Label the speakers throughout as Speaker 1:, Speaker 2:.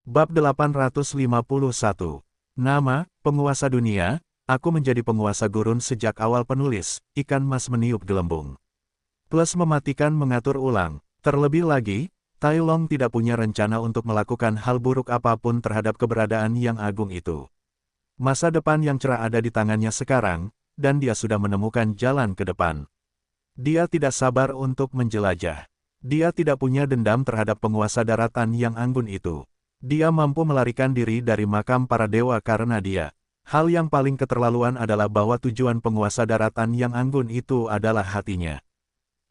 Speaker 1: Bab 851. Nama, penguasa dunia, aku menjadi penguasa gurun sejak awal penulis, ikan mas meniup gelembung. Plus mematikan mengatur ulang. Terlebih lagi, Tai Long tidak punya rencana untuk melakukan hal buruk apapun terhadap keberadaan yang agung itu. Masa depan yang cerah ada di tangannya sekarang, dan dia sudah menemukan jalan ke depan. Dia tidak sabar untuk menjelajah. Dia tidak punya dendam terhadap penguasa daratan yang anggun itu. Dia mampu melarikan diri dari makam para dewa karena dia. Hal yang paling keterlaluan adalah bahwa tujuan penguasa daratan yang anggun itu adalah hatinya.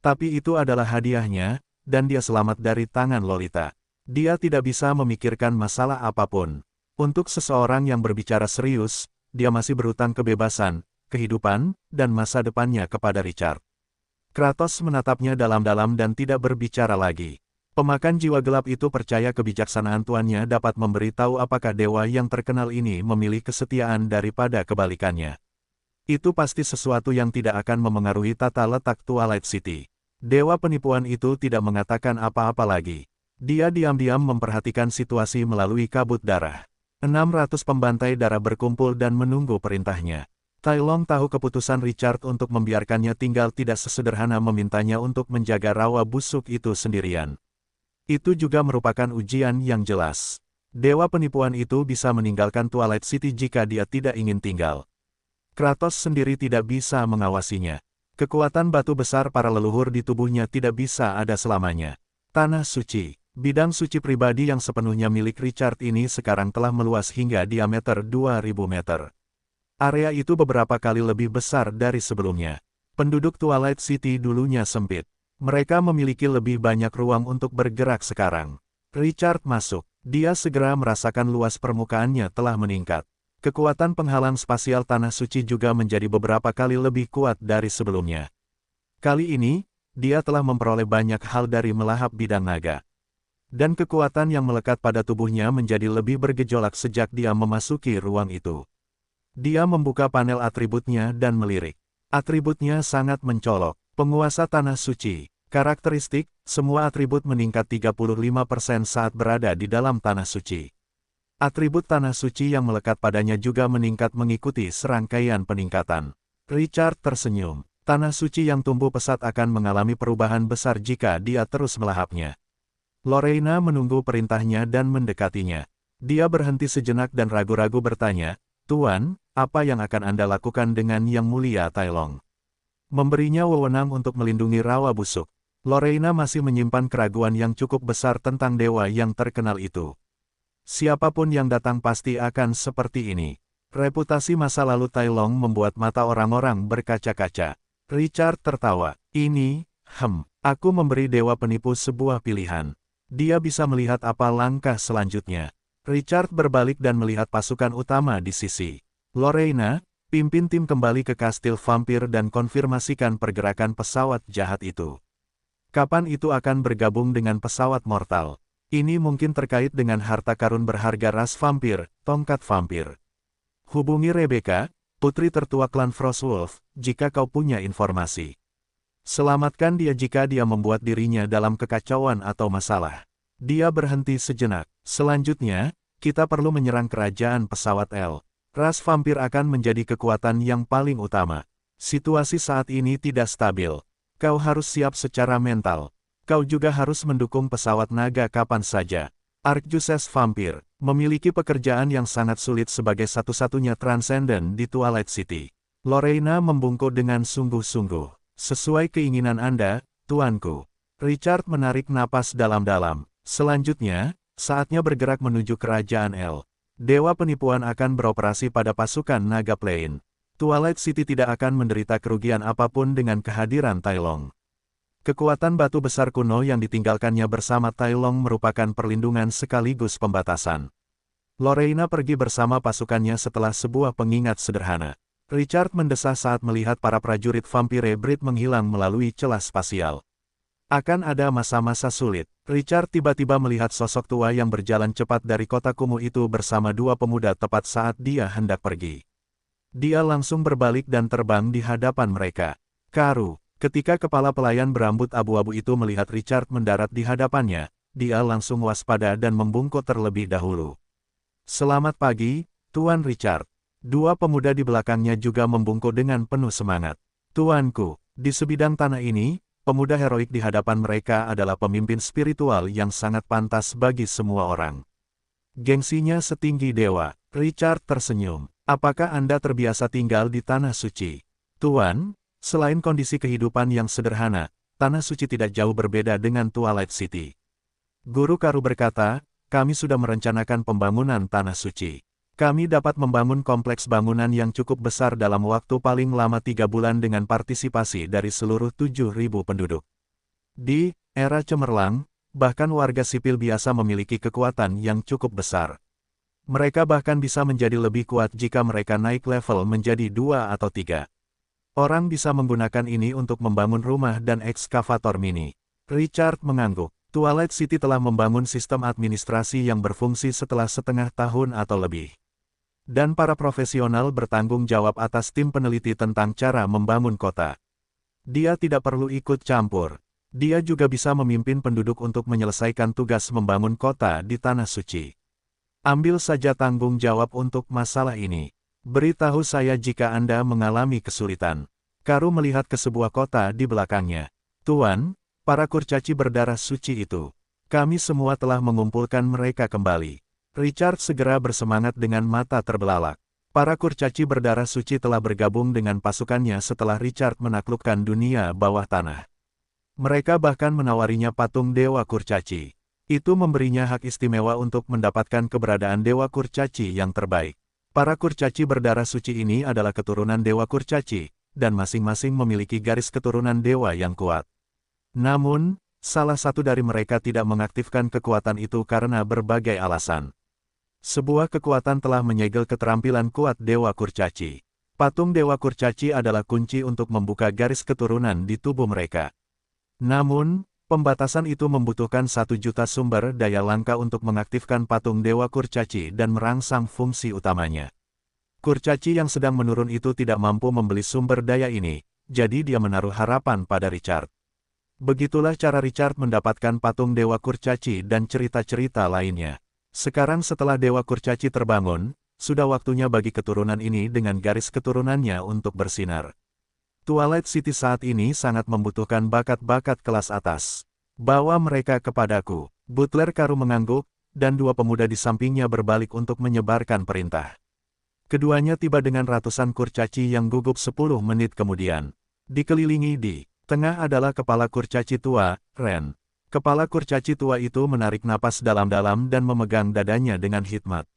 Speaker 1: Tapi itu adalah hadiahnya, dan dia selamat dari tangan Lolita. Dia tidak bisa memikirkan masalah apapun. Untuk seseorang yang berbicara serius, dia masih berutang kebebasan, kehidupan, dan masa depannya kepada Richard. Kratos menatapnya dalam-dalam dan tidak berbicara lagi. Pemakan jiwa gelap itu percaya kebijaksanaan tuannya dapat memberitahu apakah dewa yang terkenal ini memilih kesetiaan daripada kebalikannya. Itu pasti sesuatu yang tidak akan memengaruhi tata letak Twilight City. Dewa penipuan itu tidak mengatakan apa-apa lagi. Dia diam-diam memperhatikan situasi melalui kabut darah. 600 pembantai darah berkumpul dan menunggu perintahnya. Tai Long tahu keputusan Richard untuk membiarkannya tinggal tidak sesederhana memintanya untuk menjaga rawa busuk itu sendirian. Itu juga merupakan ujian yang jelas. Dewa penipuan itu bisa meninggalkan Twilight City jika dia tidak ingin tinggal. Kratos sendiri tidak bisa mengawasinya. Kekuatan batu besar para leluhur di tubuhnya tidak bisa ada selamanya. Tanah suci, bidang suci pribadi yang sepenuhnya milik Richard ini sekarang telah meluas hingga diameter 2000 meter. Area itu beberapa kali lebih besar dari sebelumnya. Penduduk Twilight City dulunya sempit. Mereka memiliki lebih banyak ruang untuk bergerak sekarang. Richard masuk. Dia segera merasakan luas permukaannya telah meningkat. Kekuatan penghalang spasial tanah suci juga menjadi beberapa kali lebih kuat dari sebelumnya. Kali ini, dia telah memperoleh banyak hal dari melahap bidang naga. Dan kekuatan yang melekat pada tubuhnya menjadi lebih bergejolak sejak dia memasuki ruang itu. Dia membuka panel atributnya dan melirik. Atributnya sangat mencolok. Penguasa tanah suci. Karakteristik, semua atribut meningkat 35% saat berada di dalam tanah suci. Atribut tanah suci yang melekat padanya juga meningkat mengikuti serangkaian peningkatan. Richard tersenyum. Tanah suci yang tumbuh pesat akan mengalami perubahan besar jika dia terus melahapnya. Lorena menunggu perintahnya dan mendekatinya. Dia berhenti sejenak dan ragu-ragu bertanya, "Tuan, apa yang akan Anda lakukan dengan Yang Mulia Tai Long?" Memberinya wewenang untuk melindungi rawa busuk. Lorena masih menyimpan keraguan yang cukup besar tentang dewa yang terkenal itu. Siapapun yang datang pasti akan seperti ini. Reputasi masa lalu Tai Long membuat mata orang-orang berkaca-kaca. Richard tertawa. Aku memberi dewa penipu sebuah pilihan. Dia bisa melihat apa langkah selanjutnya. Richard berbalik dan melihat pasukan utama di sisi. Lorena, pimpin tim kembali ke kastil vampir dan konfirmasikan pergerakan pesawat jahat itu. Kapan itu akan bergabung dengan pesawat mortal? Ini mungkin terkait dengan harta karun berharga ras vampir, tongkat vampir. Hubungi Rebecca, putri tertua klan Frostwolf, jika kau punya informasi. Selamatkan dia jika dia membuat dirinya dalam kekacauan atau masalah. Dia berhenti sejenak. Selanjutnya, kita perlu menyerang kerajaan pesawat L. Ras vampir akan menjadi kekuatan yang paling utama. Situasi saat ini tidak stabil. Kau harus siap secara mental. Kau juga harus mendukung pesawat naga kapan saja. Arquebuses Vampir memiliki pekerjaan yang sangat sulit sebagai satu-satunya transenden di Twilight City. Lorena membungkuk dengan sungguh-sungguh. Sesuai keinginan Anda, tuanku. Richard menarik napas dalam-dalam. Selanjutnya, saatnya bergerak menuju kerajaan L. Dewa penipuan akan beroperasi pada pasukan naga Plain. Twilight City tidak akan menderita kerugian apapun dengan kehadiran Tai Long. Kekuatan batu besar kuno yang ditinggalkannya bersama Tai Long merupakan perlindungan sekaligus pembatasan. Lorena pergi bersama pasukannya setelah sebuah pengingat sederhana. Richard mendesah saat melihat para prajurit vampire Brit menghilang melalui celah spasial. Akan ada masa-masa sulit. Richard tiba-tiba melihat sosok tua yang berjalan cepat dari kota kumuh itu bersama dua pemuda tepat saat dia hendak pergi. Dia langsung berbalik dan terbang di hadapan mereka. Karu, ketika kepala pelayan berambut abu-abu itu melihat Richard mendarat di hadapannya, dia langsung waspada dan membungkuk terlebih dahulu. Selamat pagi, Tuan Richard. Dua pemuda di belakangnya juga membungkuk dengan penuh semangat. Tuanku, di sebidang tanah ini, pemuda heroik di hadapan mereka adalah pemimpin spiritual yang sangat pantas bagi semua orang. Gengsinya setinggi dewa. Richard tersenyum. Apakah Anda terbiasa tinggal di Tanah Suci? Tuan, selain kondisi kehidupan yang sederhana, Tanah Suci tidak jauh berbeda dengan Twilight City. Guru Karu berkata, kami sudah merencanakan pembangunan Tanah Suci. Kami dapat membangun kompleks bangunan yang cukup besar dalam waktu paling lama 3 bulan dengan partisipasi dari seluruh 7.000 penduduk. Di era cemerlang, bahkan warga sipil biasa memiliki kekuatan yang cukup besar. Mereka bahkan bisa menjadi lebih kuat jika mereka naik level menjadi 2 atau 3. Orang bisa menggunakan ini untuk membangun rumah dan ekskavator mini. Richard mengangguk. Twilight City telah membangun sistem administrasi yang berfungsi setelah setengah tahun atau lebih. Dan para profesional bertanggung jawab atas tim peneliti tentang cara membangun kota. Dia tidak perlu ikut campur. Dia juga bisa memimpin penduduk untuk menyelesaikan tugas membangun kota di Tanah Suci. Ambil saja tanggung jawab untuk masalah ini. Beritahu saya jika Anda mengalami kesulitan. Karu melihat ke sebuah kota di belakangnya. Tuan, para kurcaci berdarah suci itu. Kami semua telah mengumpulkan mereka kembali. Richard segera bersemangat dengan mata terbelalak. Para kurcaci berdarah suci telah bergabung dengan pasukannya setelah Richard menaklukkan dunia bawah tanah. Mereka bahkan menawarinya patung Dewa Kurcaci. Itu memberinya hak istimewa untuk mendapatkan keberadaan Dewa Kurcaci yang terbaik. Para kurcaci berdarah suci ini adalah keturunan Dewa Kurcaci, dan masing-masing memiliki garis keturunan dewa yang kuat. Namun, salah satu dari mereka tidak mengaktifkan kekuatan itu karena berbagai alasan. Sebuah kekuatan telah menyegel keterampilan kuat Dewa Kurcaci. Patung Dewa Kurcaci adalah kunci untuk membuka garis keturunan di tubuh mereka. Namun, pembatasan itu membutuhkan 1 juta sumber daya langka untuk mengaktifkan patung Dewa Kurcaci dan merangsang fungsi utamanya. Kurcaci yang sedang menurun itu tidak mampu membeli sumber daya ini, jadi dia menaruh harapan pada Richard. Begitulah cara Richard mendapatkan patung Dewa Kurcaci dan cerita-cerita lainnya. Sekarang setelah Dewa Kurcaci terbangun, sudah waktunya bagi keturunan ini dengan garis keturunannya untuk bersinar. Twilight City saat ini sangat membutuhkan bakat-bakat kelas atas. Bawa mereka kepadaku. Butler Karu mengangguk, dan 2 pemuda di sampingnya berbalik untuk menyebarkan perintah. Keduanya tiba dengan ratusan kurcaci yang gugup 10 menit kemudian. Dikelilingi di tengah adalah kepala kurcaci tua, Ren. Kepala kurcaci tua itu menarik napas dalam-dalam dan memegang dadanya dengan hikmat.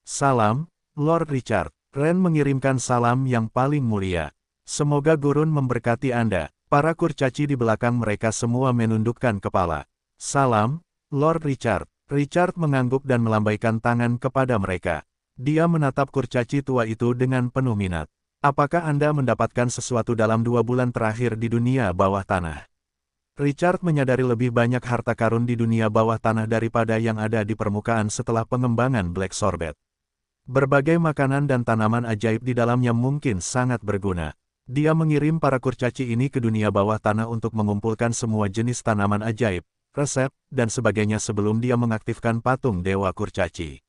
Speaker 1: Salam, Lord Richard. Ren mengirimkan salam yang paling mulia. Semoga gurun memberkati Anda. Para kurcaci di belakang mereka semua menundukkan kepala. Salam, Lord Richard. Richard mengangguk dan melambaikan tangan kepada mereka. Dia menatap kurcaci tua itu dengan penuh minat. Apakah Anda mendapatkan sesuatu dalam 2 bulan terakhir di dunia bawah tanah? Richard menyadari lebih banyak harta karun di dunia bawah tanah daripada yang ada di permukaan setelah pengembangan Black Sorbet. Berbagai makanan dan tanaman ajaib di dalamnya mungkin sangat berguna. Dia mengirim para kurcaci ini ke dunia bawah tanah untuk mengumpulkan semua jenis tanaman ajaib, resep, dan sebagainya sebelum dia mengaktifkan patung Dewa Kurcaci.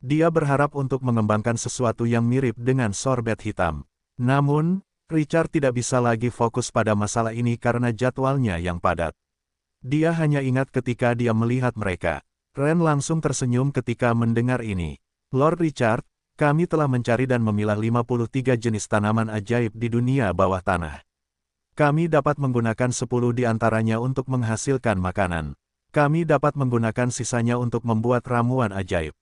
Speaker 1: Dia berharap untuk mengembangkan sesuatu yang mirip dengan sorbet hitam. Namun, Richard tidak bisa lagi fokus pada masalah ini karena jadwalnya yang padat. Dia hanya ingat ketika dia melihat mereka. Ren langsung tersenyum ketika mendengar ini. Lord Richard, kami telah mencari dan memilah 53 jenis tanaman ajaib di dunia bawah tanah. Kami dapat menggunakan 10 di antaranya untuk menghasilkan makanan. Kami dapat menggunakan sisanya untuk membuat ramuan ajaib.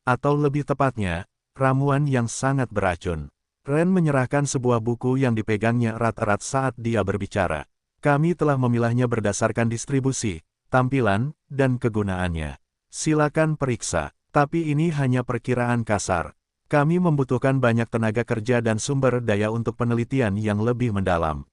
Speaker 1: Atau lebih tepatnya, ramuan yang sangat beracun. Ren menyerahkan sebuah buku yang dipegangnya erat-erat saat dia berbicara. Kami telah memilahnya berdasarkan distribusi, tampilan, dan kegunaannya. Silakan periksa, tapi ini hanya perkiraan kasar. Kami membutuhkan banyak tenaga kerja dan sumber daya untuk penelitian yang lebih mendalam.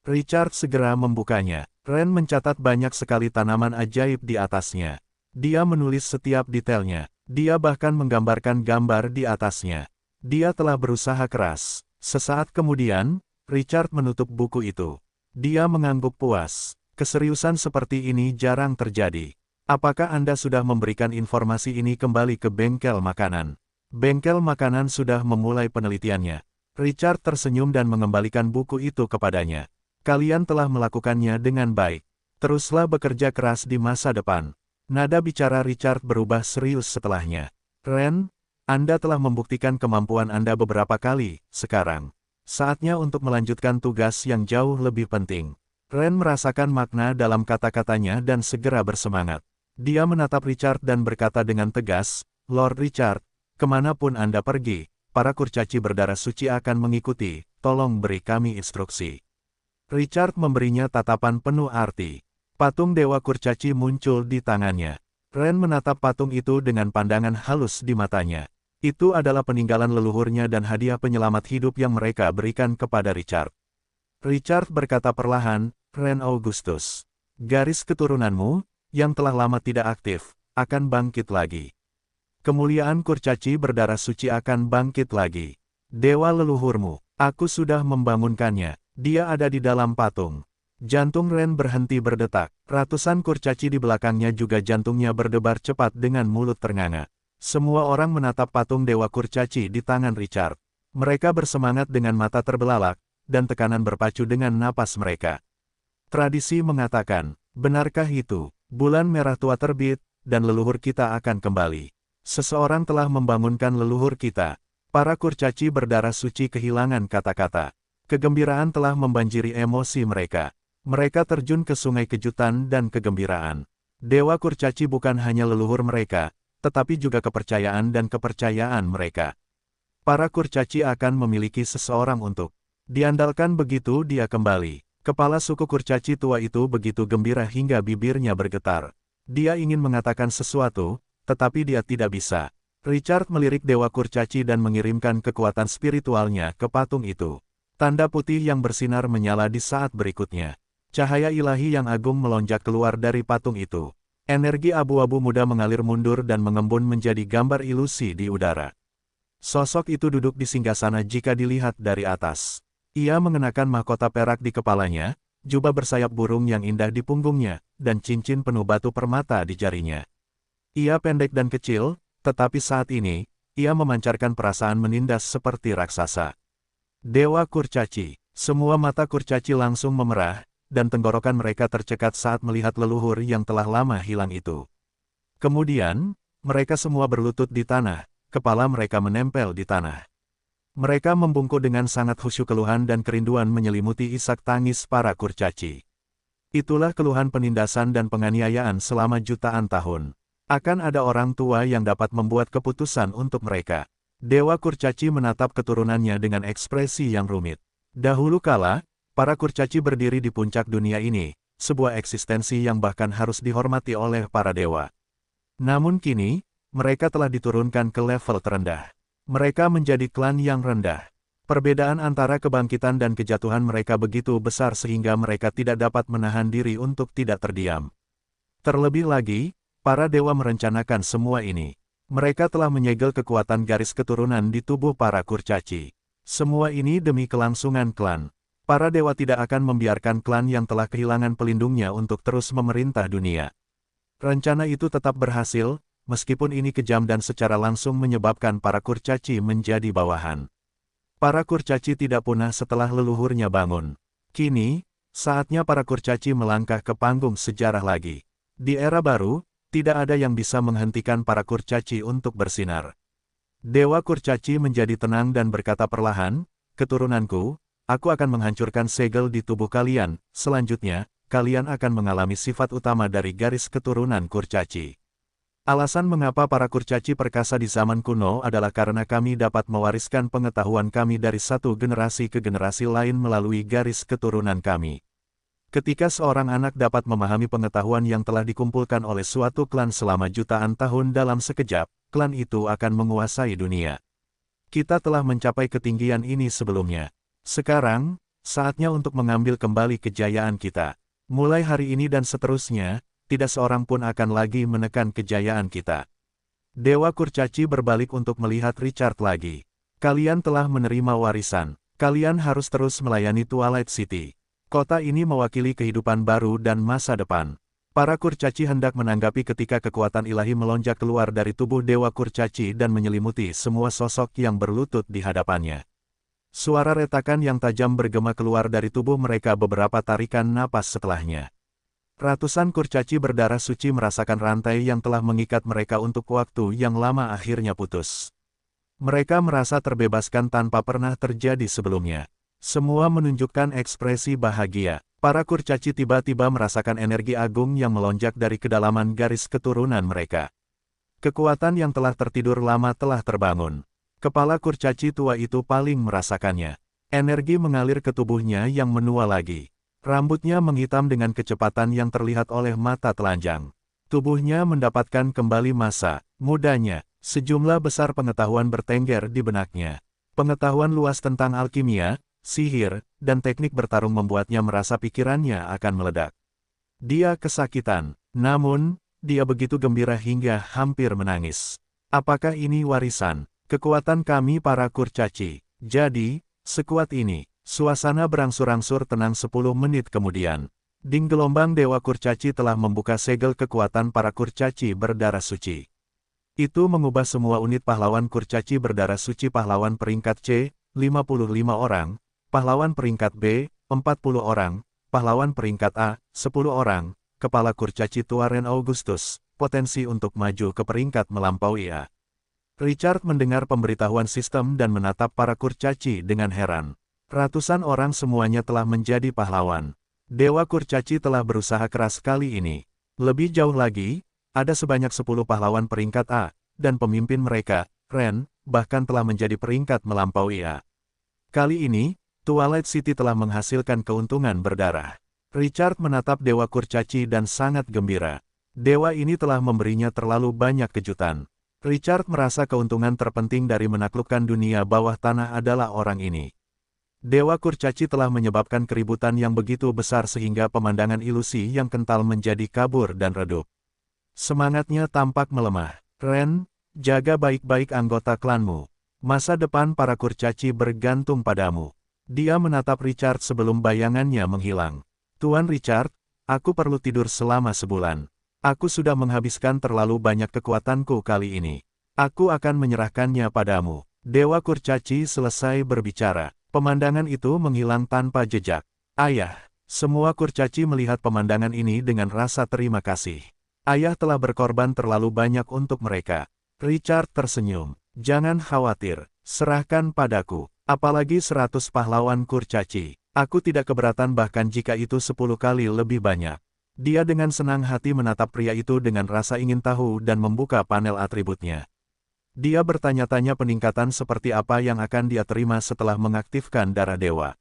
Speaker 1: Richard segera membukanya. Ren mencatat banyak sekali tanaman ajaib di atasnya. Dia menulis setiap detailnya. Dia bahkan menggambarkan gambar di atasnya. Dia telah berusaha keras. Sesaat kemudian, Richard menutup buku itu. Dia mengangguk puas. Keseriusan seperti ini jarang terjadi. Apakah Anda sudah memberikan informasi ini kembali ke bengkel makanan? Bengkel makanan sudah memulai penelitiannya. Richard tersenyum dan mengembalikan buku itu kepadanya. Kalian telah melakukannya dengan baik. Teruslah bekerja keras di masa depan. Nada bicara Richard berubah serius setelahnya. Ren, Anda telah membuktikan kemampuan Anda beberapa kali, sekarang. Saatnya untuk melanjutkan tugas yang jauh lebih penting. Ren merasakan makna dalam kata-katanya dan segera bersemangat. Dia menatap Richard dan berkata dengan tegas, Lord Richard, kemanapun Anda pergi, para kurcaci berdarah suci akan mengikuti, tolong beri kami instruksi. Richard memberinya tatapan penuh arti. Patung Dewa Kurcaci muncul di tangannya. Ren menatap patung itu dengan pandangan halus di matanya. Itu adalah peninggalan leluhurnya dan hadiah penyelamat hidup yang mereka berikan kepada Richard. Richard berkata perlahan, Ren Augustus, garis keturunanmu, yang telah lama tidak aktif, akan bangkit lagi. Kemuliaan kurcaci berdarah suci akan bangkit lagi. Dewa leluhurmu, aku sudah membangunkannya, dia ada di dalam patung. Jantung Ren berhenti berdetak, ratusan kurcaci di belakangnya juga jantungnya berdebar cepat dengan mulut ternganga. Semua orang menatap patung Dewa Kurcaci di tangan Richard. Mereka bersemangat dengan mata terbelalak, dan tekanan berpacu dengan napas mereka. Tradisi mengatakan, benarkah itu, bulan merah tua terbit, dan leluhur kita akan kembali. Seseorang telah membangunkan leluhur kita. Para kurcaci berdarah suci kehilangan kata-kata. Kegembiraan telah membanjiri emosi mereka. Mereka terjun ke sungai kejutan dan kegembiraan. Dewa kurcaci bukan hanya leluhur mereka, tetapi juga kepercayaan dan kepercayaan mereka. Para kurcaci akan memiliki seseorang untuk diandalkan begitu dia kembali. Kepala suku kurcaci tua itu begitu gembira hingga bibirnya bergetar. Dia ingin mengatakan sesuatu, tetapi dia tidak bisa. Richard melirik Dewa Kurcaci dan mengirimkan kekuatan spiritualnya ke patung itu. Tanda putih yang bersinar menyala di saat berikutnya. Cahaya ilahi yang agung melonjak keluar dari patung itu. Energi abu-abu muda mengalir mundur dan mengembun menjadi gambar ilusi di udara. Sosok itu duduk di singgasana jika dilihat dari atas. Ia mengenakan mahkota perak di kepalanya, jubah bersayap burung yang indah di punggungnya, dan cincin penuh batu permata di jarinya. Ia pendek dan kecil, tetapi saat ini, ia memancarkan perasaan menindas seperti raksasa. Dewa Kurcaci, semua mata kurcaci langsung memerah, dan tenggorokan mereka tercekat saat melihat leluhur yang telah lama hilang itu. Kemudian, mereka semua berlutut di tanah, kepala mereka menempel di tanah. Mereka membungkuk dengan sangat khusyuk, keluhan dan kerinduan menyelimuti isak tangis para kurcaci. Itulah keluhan penindasan dan penganiayaan selama jutaan tahun. Akan ada orang tua yang dapat membuat keputusan untuk mereka. Dewa Kurcaci menatap keturunannya dengan ekspresi yang rumit. Dahulu kala, para kurcaci berdiri di puncak dunia ini, sebuah eksistensi yang bahkan harus dihormati oleh para dewa. Namun kini, mereka telah diturunkan ke level terendah. Mereka menjadi klan yang rendah. Perbedaan antara kebangkitan dan kejatuhan mereka begitu besar sehingga mereka tidak dapat menahan diri untuk tidak terdiam. Terlebih lagi, para dewa merencanakan semua ini. Mereka telah menyegel kekuatan garis keturunan di tubuh para kurcaci. Semua ini demi kelangsungan klan. Para dewa tidak akan membiarkan klan yang telah kehilangan pelindungnya untuk terus memerintah dunia. Rencana itu tetap berhasil, meskipun ini kejam dan secara langsung menyebabkan para kurcaci menjadi bawahan. Para kurcaci tidak punah setelah leluhurnya bangun. Kini, saatnya para kurcaci melangkah ke panggung sejarah lagi. Di era baru, tidak ada yang bisa menghentikan para kurcaci untuk bersinar. Dewa Kurcaci menjadi tenang dan berkata perlahan, keturunanku, aku akan menghancurkan segel di tubuh kalian, selanjutnya, kalian akan mengalami sifat utama dari garis keturunan kurcaci. Alasan mengapa para kurcaci perkasa di zaman kuno adalah karena kami dapat mewariskan pengetahuan kami dari satu generasi ke generasi lain melalui garis keturunan kami. Ketika seorang anak dapat memahami pengetahuan yang telah dikumpulkan oleh suatu klan selama jutaan tahun dalam sekejap, klan itu akan menguasai dunia. Kita telah mencapai ketinggian ini sebelumnya. Sekarang, saatnya untuk mengambil kembali kejayaan kita. Mulai hari ini dan seterusnya, tidak seorang pun akan lagi menekan kejayaan kita. Dewa Kurcaci berbalik untuk melihat Richard lagi. Kalian telah menerima warisan. Kalian harus terus melayani Twilight City. Kota ini mewakili kehidupan baru dan masa depan. Para kurcaci hendak menanggapi ketika kekuatan ilahi melonjak keluar dari tubuh Dewa Kurcaci dan menyelimuti semua sosok yang berlutut di hadapannya. Suara retakan yang tajam bergema keluar dari tubuh mereka beberapa tarikan napas setelahnya. Ratusan kurcaci berdarah suci merasakan rantai yang telah mengikat mereka untuk waktu yang lama akhirnya putus. Mereka merasa terbebaskan tanpa pernah terjadi sebelumnya. Semua menunjukkan ekspresi bahagia. Para kurcaci tiba-tiba merasakan energi agung yang melonjak dari kedalaman garis keturunan mereka. Kekuatan yang telah tertidur lama telah terbangun. Kepala kurcaci tua itu paling merasakannya. Energi mengalir ke tubuhnya yang menua lagi. Rambutnya menghitam dengan kecepatan yang terlihat oleh mata telanjang. Tubuhnya mendapatkan kembali masa mudanya. Sejumlah besar pengetahuan bertengger di benaknya. Pengetahuan luas tentang alkimia, sihir, dan teknik bertarung membuatnya merasa pikirannya akan meledak. Dia kesakitan, namun, dia begitu gembira hingga hampir menangis. Apakah ini warisan kekuatan kami para kurcaci? Jadi, sekuat ini. Suasana berangsur-angsur tenang 10 menit kemudian. Ding gelombang Dewa Kurcaci telah membuka segel kekuatan para kurcaci berdarah suci. Itu mengubah semua unit pahlawan kurcaci berdarah suci pahlawan peringkat C, 55 orang, pahlawan peringkat B, 40 orang, pahlawan peringkat A, 10 orang, kepala kurcaci tua Ren Augustus, potensi untuk maju ke peringkat melampaui A. Richard mendengar pemberitahuan sistem dan menatap para kurcaci dengan heran. Ratusan orang semuanya telah menjadi pahlawan. Dewa Kurcaci telah berusaha keras kali ini. Lebih jauh lagi, ada sebanyak 10 pahlawan peringkat A, dan pemimpin mereka, Ren, bahkan telah menjadi peringkat melampaui A. Kali ini, Twilight City telah menghasilkan keuntungan berdarah. Richard menatap Dewa Kurcaci dan sangat gembira. Dewa ini telah memberinya terlalu banyak kejutan. Richard merasa keuntungan terpenting dari menaklukkan dunia bawah tanah adalah orang ini. Dewa Kurcaci telah menyebabkan keributan yang begitu besar sehingga pemandangan ilusi yang kental menjadi kabur dan redup. Semangatnya tampak melemah. Ren, jaga baik-baik anggota klanmu. Masa depan para kurcaci bergantung padamu. Dia menatap Richard sebelum bayangannya menghilang. Tuan Richard, aku perlu tidur selama sebulan. Aku sudah menghabiskan terlalu banyak kekuatanku kali ini. Aku akan menyerahkannya padamu. Dewa Kurcaci selesai berbicara. Pemandangan itu menghilang tanpa jejak. Ayah, semua kurcaci melihat pemandangan ini dengan rasa terima kasih. Ayah telah berkorban terlalu banyak untuk mereka. Richard tersenyum. Jangan khawatir, serahkan padaku. Apalagi 100 pahlawan kurcaci. Aku tidak keberatan bahkan jika itu 10 kali lebih banyak. Dia dengan senang hati menatap pria itu dengan rasa ingin tahu dan membuka panel atributnya. Dia bertanya-tanya peningkatan seperti apa yang akan dia terima setelah mengaktifkan darah dewa.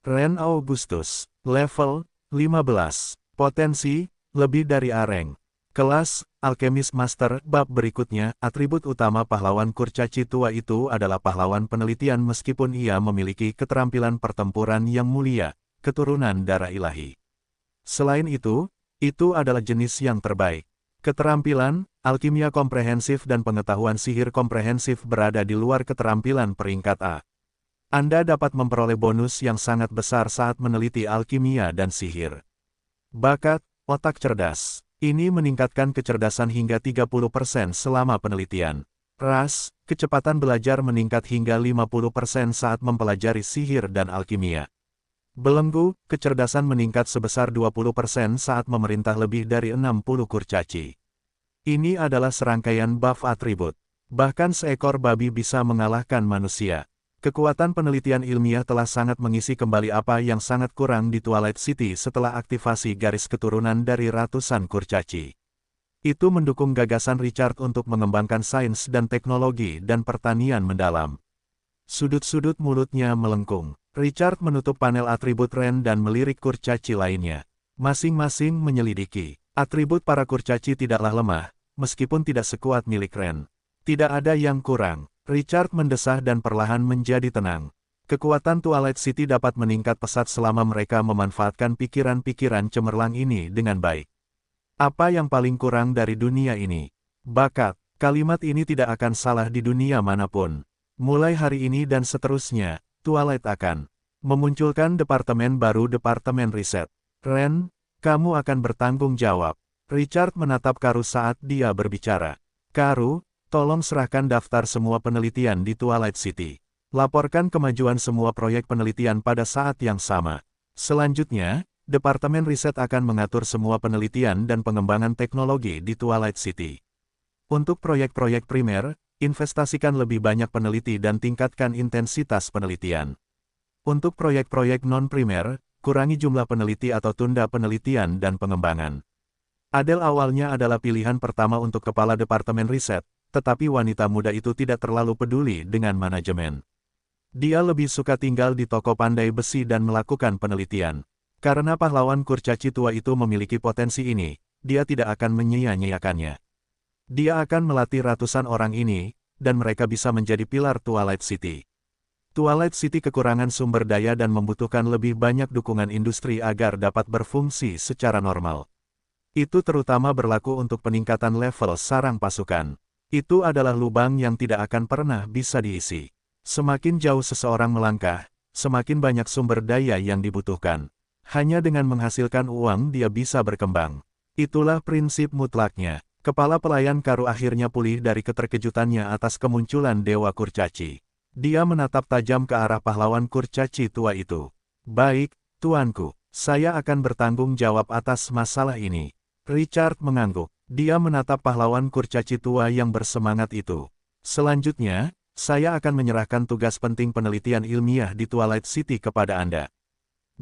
Speaker 1: Ren Augustus, level 15, potensi, lebih dari areng. Kelas, Alchemist Master. Bab berikutnya, atribut utama pahlawan kurcaci tua itu adalah pahlawan penelitian meskipun ia memiliki keterampilan pertempuran yang mulia, keturunan darah ilahi. Selain itu adalah jenis yang terbaik. Keterampilan, alkimia komprehensif dan pengetahuan sihir komprehensif berada di luar keterampilan peringkat A. Anda dapat memperoleh bonus yang sangat besar saat meneliti alkimia dan sihir. Bakat, otak cerdas. Ini meningkatkan kecerdasan hingga 30% selama penelitian. Ras, kecepatan belajar meningkat hingga 50% saat mempelajari sihir dan alkimia. Belenggu, kecerdasan meningkat sebesar 20% saat memerintah lebih dari 60 kurcaci. Ini adalah serangkaian buff atribut. Bahkan seekor babi bisa mengalahkan manusia. Kekuatan penelitian ilmiah telah sangat mengisi kembali apa yang sangat kurang di Twilight City setelah aktivasi garis keturunan dari ratusan kurcaci. Itu mendukung gagasan Richard untuk mengembangkan sains dan teknologi dan pertanian mendalam. Sudut-sudut mulutnya melengkung. Richard menutup panel atribut Ren dan melirik kurcaci lainnya. Masing-masing menyelidiki. Atribut para kurcaci tidaklah lemah, meskipun tidak sekuat milik Ren. Tidak ada yang kurang. Richard mendesah dan perlahan menjadi tenang. Kekuatan Twilight City dapat meningkat pesat selama mereka memanfaatkan pikiran-pikiran cemerlang ini dengan baik. Apa yang paling kurang dari dunia ini? Bakat. Kalimat ini tidak akan salah di dunia manapun. Mulai hari ini dan seterusnya, Twilight akan Memunculkan departemen baru, Departemen Riset. Ren, kamu akan bertanggung jawab. Richard menatap Karu saat dia berbicara. Karu, tolong serahkan daftar semua penelitian di Twilight City. Laporkan kemajuan semua proyek penelitian pada saat yang sama. Selanjutnya, Departemen Riset akan mengatur semua penelitian dan pengembangan teknologi di Twilight City. Untuk proyek-proyek primer, investasikan lebih banyak peneliti dan tingkatkan intensitas penelitian. Untuk proyek-proyek non-primer, kurangi jumlah peneliti atau tunda penelitian dan pengembangan. Adele awalnya adalah pilihan pertama untuk kepala Departemen Riset, tetapi wanita muda itu tidak terlalu peduli dengan manajemen. Dia lebih suka tinggal di toko pandai besi dan melakukan penelitian. Karena pahlawan kurcaci tua itu memiliki potensi ini, dia tidak akan menyia-nyiakannya. Dia akan melatih ratusan orang ini, dan mereka bisa menjadi pilar Twilight City. Twilight City kekurangan sumber daya dan membutuhkan lebih banyak dukungan industri agar dapat berfungsi secara normal. Itu terutama berlaku untuk peningkatan level sarang pasukan. Itu adalah lubang yang tidak akan pernah bisa diisi. Semakin jauh seseorang melangkah, semakin banyak sumber daya yang dibutuhkan. Hanya dengan menghasilkan uang dia bisa berkembang. Itulah prinsip mutlaknya. Kepala pelayan Karu akhirnya pulih dari keterkejutannya atas kemunculan Dewa Kurcaci. Dia menatap tajam ke arah pahlawan kurcaci tua itu. Baik, tuanku, saya akan bertanggung jawab atas masalah ini. Richard mengangguk. Dia menatap pahlawan kurcaci tua yang bersemangat itu. Selanjutnya, saya akan menyerahkan tugas penting penelitian ilmiah di Twilight City kepada Anda.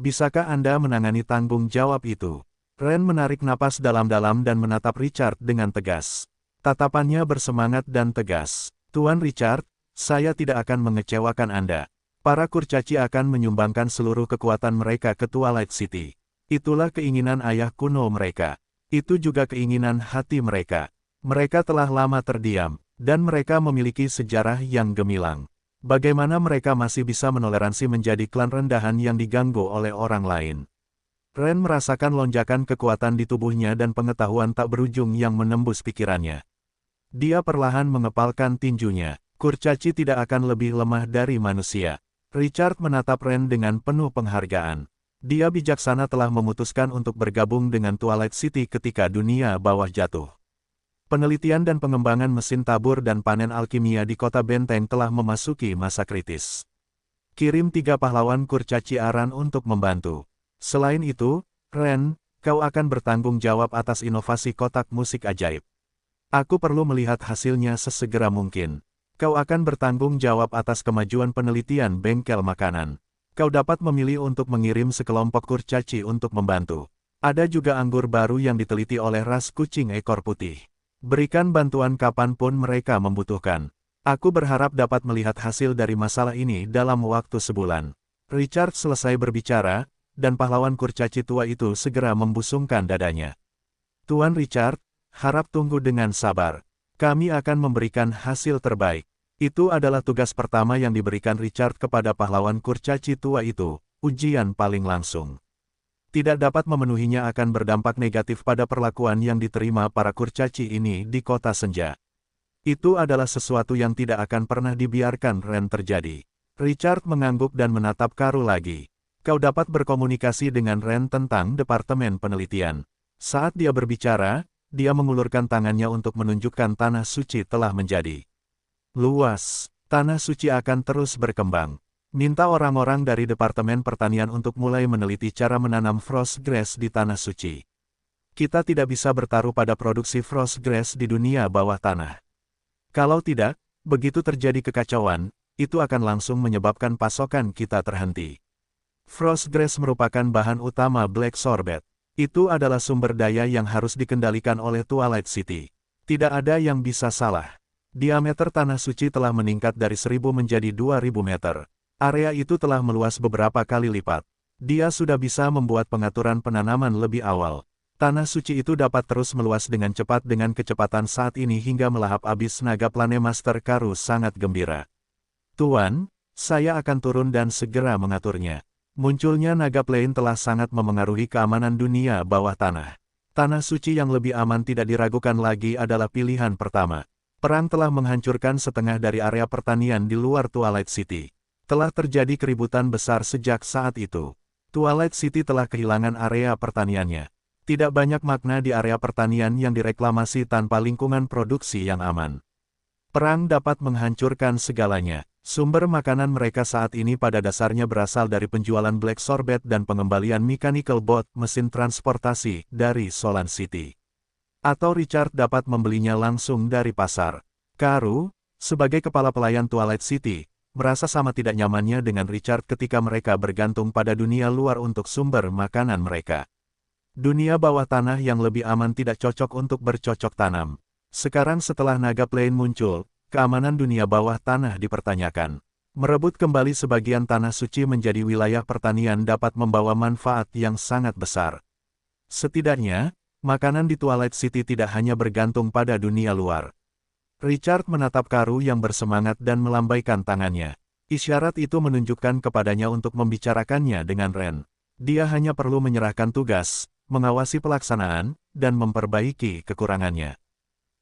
Speaker 1: Bisakah Anda menangani tanggung jawab itu? Ren menarik napas dalam-dalam dan menatap Richard dengan tegas. Tatapannya bersemangat dan tegas. Tuan Richard, saya tidak akan mengecewakan Anda. Para kurcaci akan menyumbangkan seluruh kekuatan mereka ke Twilight City. Itulah keinginan ayah kuno mereka. Itu juga keinginan hati mereka. Mereka telah lama terdiam, dan mereka memiliki sejarah yang gemilang. Bagaimana mereka masih bisa menoleransi menjadi klan rendahan yang diganggu oleh orang lain? Ren merasakan lonjakan kekuatan di tubuhnya dan pengetahuan tak berujung yang menembus pikirannya. Dia perlahan mengepalkan tinjunya. Kurcaci tidak akan lebih lemah dari manusia. Richard menatap Ren dengan penuh penghargaan. Dia bijaksana telah memutuskan untuk bergabung dengan Twilight City ketika dunia bawah jatuh. Penelitian dan pengembangan mesin tabur dan panen alkimia di kota benteng telah memasuki masa kritis. Kirim 3 pahlawan kurcaci Aran untuk membantu. Selain itu, Ren, kau akan bertanggung jawab atas inovasi kotak musik ajaib. Aku perlu melihat hasilnya sesegera mungkin. Kau akan bertanggung jawab atas kemajuan penelitian bengkel makanan. Kau dapat memilih untuk mengirim sekelompok kurcaci untuk membantu. Ada juga anggur baru yang diteliti oleh ras kucing ekor putih. Berikan bantuan kapanpun mereka membutuhkan. Aku berharap dapat melihat hasil dari masalah ini dalam waktu sebulan. Richard selesai berbicara, dan pahlawan kurcaci tua itu segera membusungkan dadanya. Tuan Richard, harap tunggu dengan sabar. Kami akan memberikan hasil terbaik. Itu adalah tugas pertama yang diberikan Richard kepada pahlawan kurcaci tua itu, ujian paling langsung. Tidak dapat memenuhinya akan berdampak negatif pada perlakuan yang diterima para kurcaci ini di kota senja. Itu adalah sesuatu yang tidak akan pernah dibiarkan Ren terjadi. Richard mengangguk dan menatap Karu lagi. Kau dapat berkomunikasi dengan Ren tentang Departemen Penelitian. Saat dia berbicara, dia mengulurkan tangannya untuk menunjukkan tanah suci telah menjadi luas. Tanah suci akan terus berkembang. Minta orang-orang dari Departemen Pertanian untuk mulai meneliti cara menanam frost grass di tanah suci. Kita tidak bisa bertaruh pada produksi frost grass di dunia bawah tanah. Kalau tidak, begitu terjadi kekacauan, itu akan langsung menyebabkan pasokan kita terhenti. Frost grass merupakan bahan utama Black Sorbet. Itu adalah sumber daya yang harus dikendalikan oleh Twilight City. Tidak ada yang bisa salah. Diameter tanah suci telah meningkat dari 1000 menjadi 2000 meter. Area itu telah meluas beberapa kali lipat. Dia sudah bisa membuat pengaturan penanaman lebih awal. Tanah suci itu dapat terus meluas dengan cepat dengan kecepatan saat ini hingga melahap habis naga Planemaster Karu sangat gembira. Tuan, saya akan turun dan segera mengaturnya. Munculnya naga Plane telah sangat memengaruhi keamanan dunia bawah tanah. Tanah suci yang lebih aman tidak diragukan lagi adalah pilihan pertama. Perang telah menghancurkan setengah dari area pertanian di luar Twilight City. Telah terjadi keributan besar sejak saat itu. Twilight City telah kehilangan area pertaniannya. Tidak banyak makna di area pertanian yang direklamasi tanpa lingkungan produksi yang aman. Perang dapat menghancurkan segalanya. Sumber makanan mereka saat ini pada dasarnya berasal dari penjualan Black Sorbet dan pengembalian Mechanical Bot, mesin transportasi, dari Solan City. Atau Richard dapat membelinya langsung dari pasar. Karu, sebagai kepala pelayan Twilight City, merasa sama tidak nyamannya dengan Richard ketika mereka bergantung pada dunia luar untuk sumber makanan mereka. Dunia bawah tanah yang lebih aman tidak cocok untuk bercocok tanam. Sekarang setelah Naga Plain muncul, keamanan dunia bawah tanah dipertanyakan. Merebut kembali sebagian tanah suci menjadi wilayah pertanian dapat membawa manfaat yang sangat besar. Setidaknya, makanan di Twilight City tidak hanya bergantung pada dunia luar. Richard menatap Karu yang bersemangat dan melambaikan tangannya. Isyarat itu menunjukkan kepadanya untuk membicarakannya dengan Ren. Dia hanya perlu menyerahkan tugas, mengawasi pelaksanaan, dan memperbaiki kekurangannya.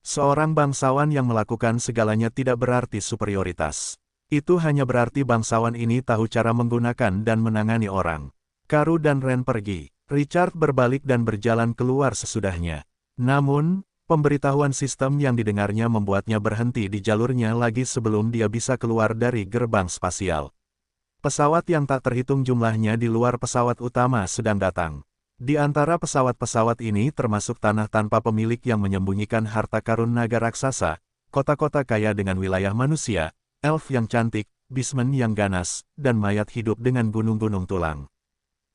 Speaker 1: Seorang bangsawan yang melakukan segalanya tidak berarti superioritas. Itu hanya berarti bangsawan ini tahu cara menggunakan dan menangani orang. Karu dan Ren pergi. Richard berbalik dan berjalan keluar sesudahnya. Namun, pemberitahuan sistem yang didengarnya membuatnya berhenti di jalurnya lagi sebelum dia bisa keluar dari gerbang spasial. Pesawat yang tak terhitung jumlahnya di luar pesawat utama sedang datang. Di antara pesawat-pesawat ini termasuk tanah tanpa pemilik yang menyembunyikan harta karun naga raksasa, kota-kota kaya dengan wilayah manusia, elf yang cantik, beastmen yang ganas, dan mayat hidup dengan gunung-gunung tulang.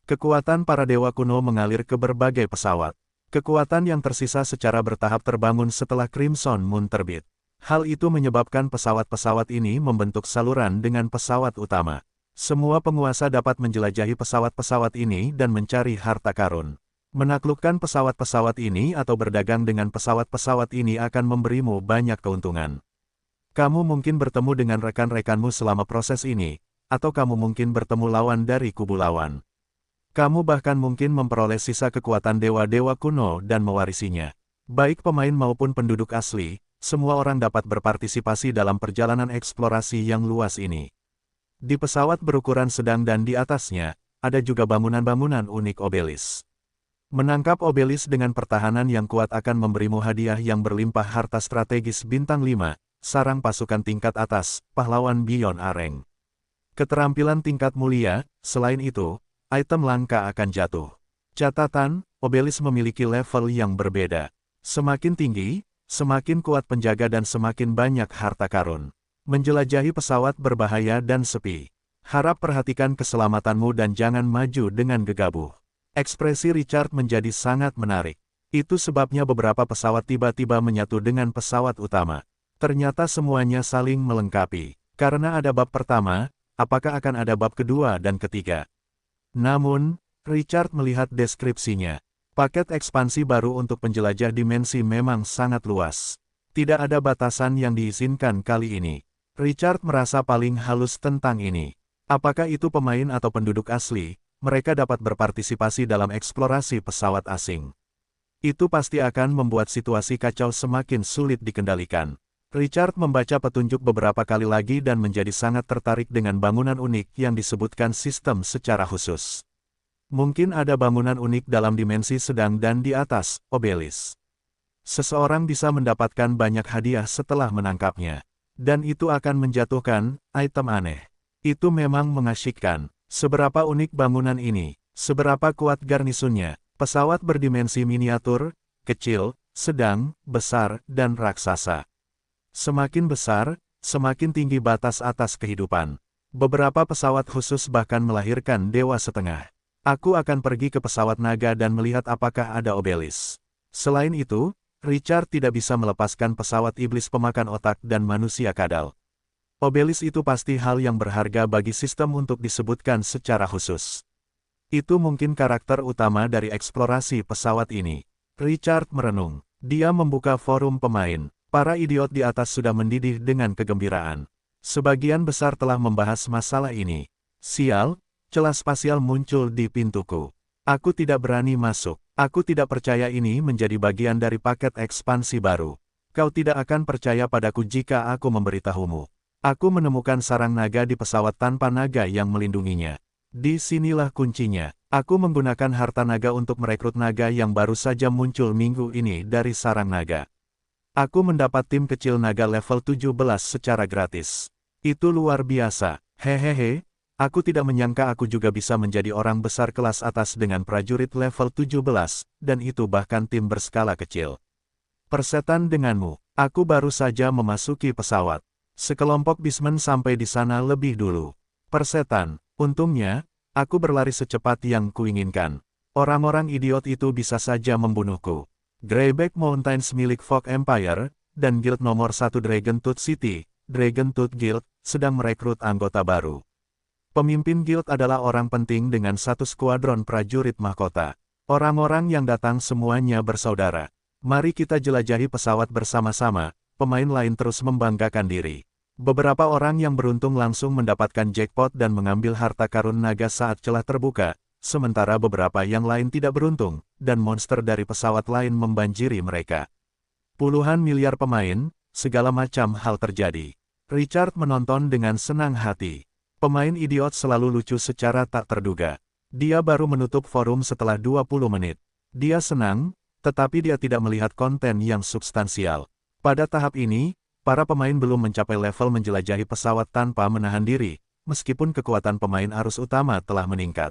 Speaker 1: Kekuatan para dewa kuno mengalir ke berbagai pesawat. Kekuatan yang tersisa secara bertahap terbangun setelah Crimson Moon terbit. Hal itu menyebabkan pesawat-pesawat ini membentuk saluran dengan pesawat utama. Semua penguasa dapat menjelajahi pesawat-pesawat ini dan mencari harta karun. Menaklukkan pesawat-pesawat ini atau berdagang dengan pesawat-pesawat ini akan memberimu banyak keuntungan. Kamu mungkin bertemu dengan rekan-rekanmu selama proses ini, atau kamu mungkin bertemu lawan dari kubu lawan. Kamu bahkan mungkin memperoleh sisa kekuatan dewa-dewa kuno dan mewarisinya. Baik pemain maupun penduduk asli, semua orang dapat berpartisipasi dalam perjalanan eksplorasi yang luas ini. Di pesawat berukuran sedang dan di atasnya, ada juga bangunan-bangunan unik obelis. Menangkap obelis dengan pertahanan yang kuat akan memberimu hadiah yang berlimpah harta strategis bintang 5, sarang pasukan tingkat atas, pahlawan Beyond Areng. Keterampilan tingkat mulia, selain itu, item langka akan jatuh. Catatan, obelis memiliki level yang berbeda. Semakin tinggi, semakin kuat penjaga dan semakin banyak harta karun. Menjelajahi pesawat berbahaya dan sepi. Harap perhatikan keselamatanmu dan jangan maju dengan gegabah. Ekspresi Richard menjadi sangat menarik. Itu sebabnya beberapa pesawat tiba-tiba menyatu dengan pesawat utama. Ternyata semuanya saling melengkapi. Karena ada bab pertama, apakah akan ada bab kedua dan ketiga? Namun, Richard melihat deskripsinya. Paket ekspansi baru untuk penjelajah dimensi memang sangat luas. Tidak ada batasan yang diizinkan kali ini. Richard merasa paling halus tentang ini. Apakah itu pemain atau penduduk asli, mereka dapat berpartisipasi dalam eksplorasi pesawat asing. Itu pasti akan membuat situasi kacau semakin sulit dikendalikan. Richard membaca petunjuk beberapa kali lagi dan menjadi sangat tertarik dengan bangunan unik yang disebutkan sistem secara khusus. Mungkin ada bangunan unik dalam dimensi sedang dan di atas, obelis. Seseorang bisa mendapatkan banyak hadiah setelah menangkapnya. Dan itu akan menjatuhkan item aneh. Itu memang mengasyikkan. Seberapa unik bangunan ini, seberapa kuat garnisunnya, pesawat berdimensi miniatur, kecil, sedang, besar, dan raksasa. Semakin besar, semakin tinggi batas atas kehidupan. Beberapa pesawat khusus bahkan melahirkan dewa setengah. Aku akan pergi ke pesawat naga dan melihat apakah ada obelis. Selain itu, Richard tidak bisa melepaskan pesawat iblis pemakan otak dan manusia kadal. Obelis itu pasti hal yang berharga bagi sistem untuk disebutkan secara khusus. Itu mungkin karakter utama dari eksplorasi pesawat ini. Richard merenung. Dia membuka forum pemain. Para idiot di atas sudah mendidih dengan kegembiraan. Sebagian besar telah membahas masalah ini. Sial, celah spasial muncul di pintuku. Aku tidak berani masuk. Aku tidak percaya ini menjadi bagian dari paket ekspansi baru. Kau tidak akan percaya padaku jika aku memberitahumu. Aku menemukan sarang naga di pesawat tanpa naga yang melindunginya. Di sinilah kuncinya. Aku menggunakan harta naga untuk merekrut naga yang baru saja muncul minggu ini dari sarang naga. Aku mendapat tim kecil naga level 17 secara gratis. Itu luar biasa. Hehehe, aku tidak menyangka aku juga bisa menjadi orang besar kelas atas dengan prajurit level 17, dan itu bahkan tim berskala kecil. Persetan denganmu, aku baru saja memasuki pesawat. Sekelompok bismen sampai di sana lebih dulu. Persetan, untungnya, aku berlari secepat yang kuinginkan. Orang-orang idiot itu bisa saja membunuhku. Greyback Mountains milik Fog Empire, dan guild nomor 1 Dragon Tooth City, Dragon Tooth Guild, sedang merekrut anggota baru. Pemimpin guild adalah orang penting dengan satu skuadron prajurit mahkota. Orang-orang yang datang semuanya bersaudara. Mari kita jelajahi pesawat bersama-sama, pemain lain terus membanggakan diri. Beberapa orang yang beruntung langsung mendapatkan jackpot dan mengambil harta karun naga saat celah terbuka, sementara beberapa yang lain tidak beruntung, dan monster dari pesawat lain membanjiri mereka. Puluhan miliar pemain, segala macam hal terjadi. Richard menonton dengan senang hati. Pemain idiot selalu lucu secara tak terduga. Dia baru menutup forum setelah 20 menit. Dia senang, tetapi dia tidak melihat konten yang substansial. Pada tahap ini, para pemain belum mencapai level menjelajahi pesawat tanpa menahan diri, meskipun kekuatan pemain arus utama telah meningkat.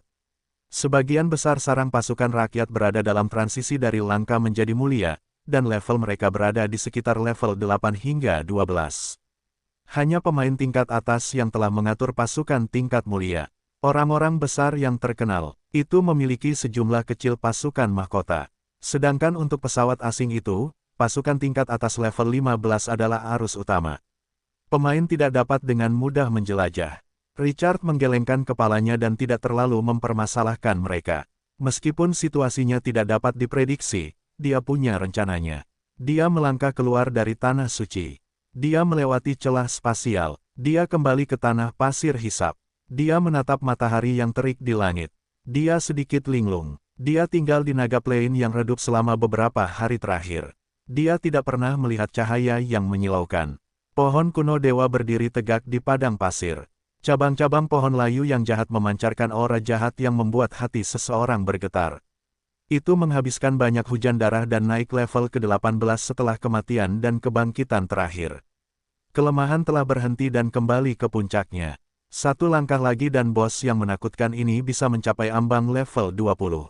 Speaker 1: Sebagian besar sarang pasukan rakyat berada dalam transisi dari langka menjadi mulia, dan level mereka berada di sekitar level 8 hingga 12. Hanya pemain tingkat atas yang telah mengatur pasukan tingkat mulia. Orang-orang besar yang terkenal, itu memiliki sejumlah kecil pasukan mahkota. Sedangkan untuk pesawat asing itu, pasukan tingkat atas level 15 adalah arus utama. Pemain tidak dapat dengan mudah menjelajah. Richard menggelengkan kepalanya dan tidak terlalu mempermasalahkan mereka. Meskipun situasinya tidak dapat diprediksi, dia punya rencananya. Dia melangkah keluar dari tanah suci. Dia melewati celah spasial. Dia kembali ke tanah pasir hisap. Dia menatap matahari yang terik di langit. Dia sedikit linglung. Dia tinggal di naga plain yang redup selama beberapa hari terakhir. Dia tidak pernah melihat cahaya yang menyilaukan. Pohon kuno dewa berdiri tegak di padang pasir. Cabang-cabang pohon layu yang jahat memancarkan aura jahat yang membuat hati seseorang bergetar. Itu menghabiskan banyak hujan darah dan naik level ke-18 setelah kematian dan kebangkitan terakhir. Kelemahan telah berhenti dan kembali ke puncaknya. Satu langkah lagi dan bos yang menakutkan ini bisa mencapai ambang level 20.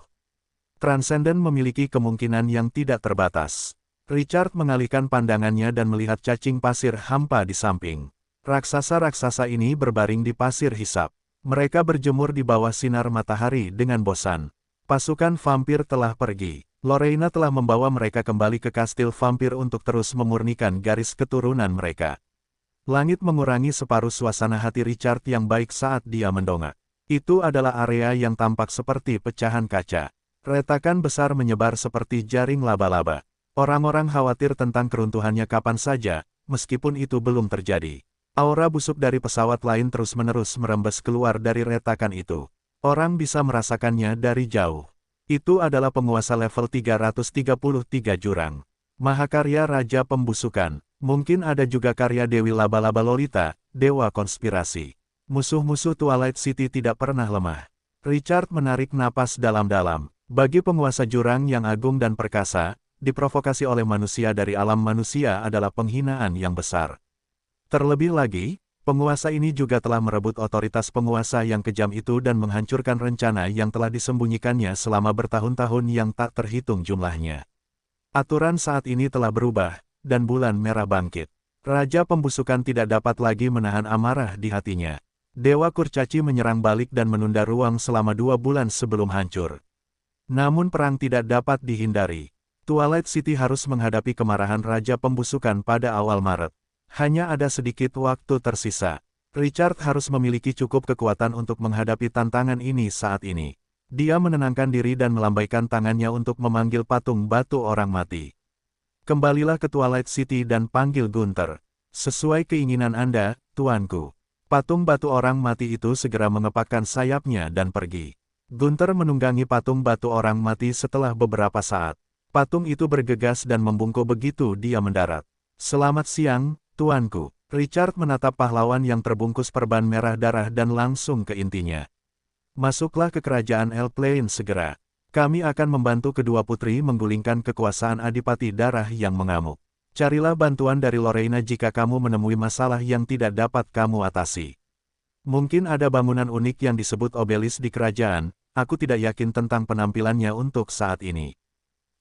Speaker 1: Transcendent memiliki kemungkinan yang tidak terbatas. Richard mengalihkan pandangannya dan melihat cacing pasir hampa di samping. Raksasa-raksasa ini berbaring di pasir hisap. Mereka berjemur di bawah sinar matahari dengan bosan. Pasukan vampir telah pergi. Lorena telah membawa mereka kembali ke kastil vampir untuk terus memurnikan garis keturunan mereka. Langit mengurangi separuh suasana hati Richard yang baik saat dia mendongak. Itu adalah area yang tampak seperti pecahan kaca. Retakan besar menyebar seperti jaring laba-laba. Orang-orang khawatir tentang keruntuhannya kapan saja, meskipun itu belum terjadi. Aura busuk dari pesawat lain terus-menerus merembes keluar dari retakan itu. Orang bisa merasakannya dari jauh. Itu adalah penguasa level 333 jurang. Mahakarya Raja Pembusukan. Mungkin ada juga karya Dewi Laba-Laba Lolita, Dewa Konspirasi. Musuh-musuh Twilight City tidak pernah lemah. Richard menarik napas dalam-dalam. Bagi penguasa jurang yang agung dan perkasa, diprovokasi oleh manusia dari alam manusia adalah penghinaan yang besar. Terlebih lagi, penguasa ini juga telah merebut otoritas penguasa yang kejam itu dan menghancurkan rencana yang telah disembunyikannya selama bertahun-tahun yang tak terhitung jumlahnya. Aturan saat ini telah berubah, dan bulan merah bangkit. Raja Pembusukan tidak dapat lagi menahan amarah di hatinya. Dewa Kurcaci menyerang balik dan menunda ruang selama 2 bulan sebelum hancur. Namun perang tidak dapat dihindari. Twilight City harus menghadapi kemarahan Raja Pembusukan pada awal Maret. Hanya ada sedikit waktu tersisa. Richard harus memiliki cukup kekuatan untuk menghadapi tantangan ini saat ini. Dia menenangkan diri dan melambaikan tangannya untuk memanggil patung batu orang mati. Kembalilah ke Twilight City dan panggil Gunther. Sesuai keinginan Anda, tuanku. Patung batu orang mati itu segera mengepakkan sayapnya dan pergi. Gunther menunggangi patung batu orang mati setelah beberapa saat. Patung itu bergegas dan membungkuk begitu dia mendarat. Selamat siang, tuanku. Richard menatap pahlawan yang terbungkus perban merah darah dan langsung ke intinya. Masuklah ke kerajaan El Plain segera. Kami akan membantu kedua putri menggulingkan kekuasaan Adipati Darah yang mengamuk. Carilah bantuan dari Lorena jika kamu menemui masalah yang tidak dapat kamu atasi. Mungkin ada bangunan unik yang disebut obelis di kerajaan, aku tidak yakin tentang penampilannya untuk saat ini.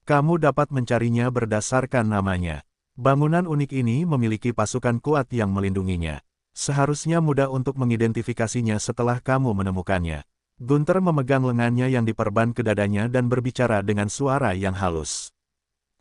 Speaker 1: Kamu dapat mencarinya berdasarkan namanya. Bangunan unik ini memiliki pasukan kuat yang melindunginya. Seharusnya mudah untuk mengidentifikasinya setelah kamu menemukannya. Gunther memegang lengannya yang diperban ke dadanya dan berbicara dengan suara yang halus.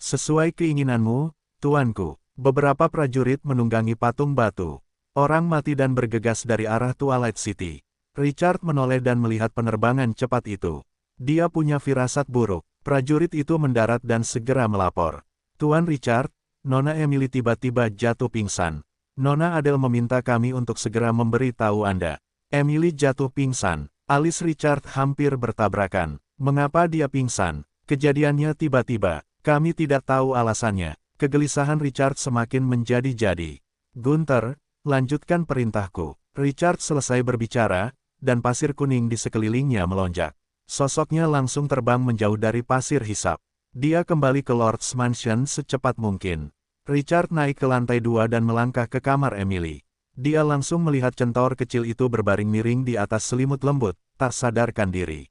Speaker 1: Sesuai keinginanmu, tuanku. Beberapa prajurit menunggangi patung batu. Orang mati dan bergegas dari arah Twilight City. Richard menoleh dan melihat penerbangan cepat itu. Dia punya firasat buruk. Prajurit itu mendarat dan segera melapor. Tuan Richard, Nona Emily tiba-tiba jatuh pingsan. Nona Adele meminta kami untuk segera memberi tahu Anda. Emily jatuh pingsan. Alis Richard hampir bertabrakan. Mengapa dia pingsan? Kejadiannya tiba-tiba. Kami tidak tahu alasannya. Kegelisahan Richard semakin menjadi-jadi. Gunther, lanjutkan perintahku. Richard selesai berbicara, dan pasir kuning di sekelilingnya melonjak. Sosoknya langsung terbang menjauh dari pasir hisap. Dia kembali ke Lord's Mansion secepat mungkin. Richard naik ke lantai 2 dan melangkah ke kamar Emily. Dia langsung melihat centaur kecil itu berbaring miring di atas selimut lembut, tak sadarkan diri.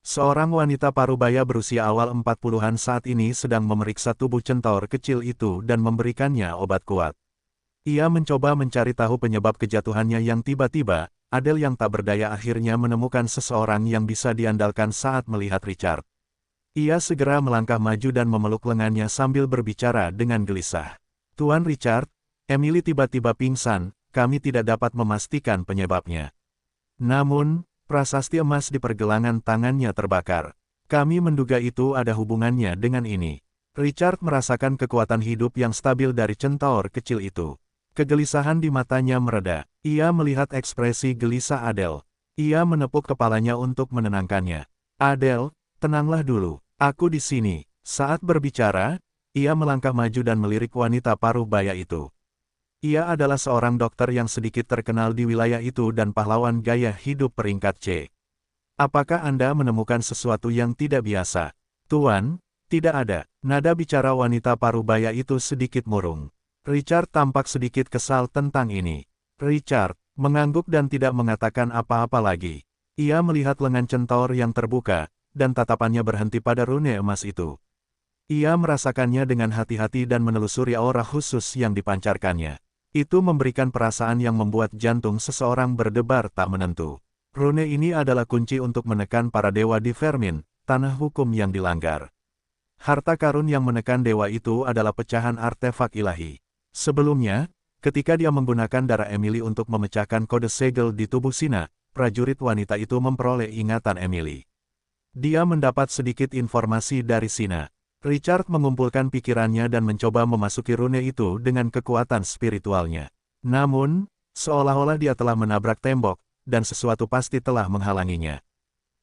Speaker 1: Seorang wanita parubaya berusia awal 40-an saat ini sedang memeriksa tubuh centaur kecil itu dan memberikannya obat kuat. Ia mencoba mencari tahu penyebab kejatuhannya yang tiba-tiba. Adele yang tak berdaya akhirnya menemukan seseorang yang bisa diandalkan saat melihat Richard. Ia segera melangkah maju dan memeluk lengannya sambil berbicara dengan gelisah. Tuan Richard, Emily tiba-tiba pingsan. Kami tidak dapat memastikan penyebabnya. Namun, prasasti emas di pergelangan tangannya terbakar. Kami menduga itu ada hubungannya dengan ini. Richard merasakan kekuatan hidup yang stabil dari centaur kecil itu. Kegelisahan di matanya mereda. Ia melihat ekspresi gelisah Adele. Ia menepuk kepalanya untuk menenangkannya. Adele, tenanglah dulu. Aku di sini. Saat berbicara, ia melangkah maju dan melirik wanita parubaya itu. Ia adalah seorang dokter yang sedikit terkenal di wilayah itu dan pahlawan gaya hidup peringkat C. Apakah Anda menemukan sesuatu yang tidak biasa? Tuan, tidak ada. Nada bicara wanita parubaya itu sedikit murung. Richard tampak sedikit kesal tentang ini. Richard mengangguk dan tidak mengatakan apa-apa lagi. Ia melihat lengan centaur yang terbuka, dan tatapannya berhenti pada rune emas itu. Ia merasakannya dengan hati-hati dan menelusuri aura khusus yang dipancarkannya. Itu memberikan perasaan yang membuat jantung seseorang berdebar tak menentu. Rune ini adalah kunci untuk menekan para dewa di Vermin, tanah hukum yang dilanggar. Harta karun yang menekan dewa itu adalah pecahan artefak ilahi. Sebelumnya, ketika dia menggunakan darah Emily untuk memecahkan kode segel di tubuh Sina, prajurit wanita itu memperoleh ingatan Emily. Dia mendapat sedikit informasi dari Sina. Richard mengumpulkan pikirannya dan mencoba memasuki rune itu dengan kekuatan spiritualnya. Namun, seolah-olah dia telah menabrak tembok, dan sesuatu pasti telah menghalanginya.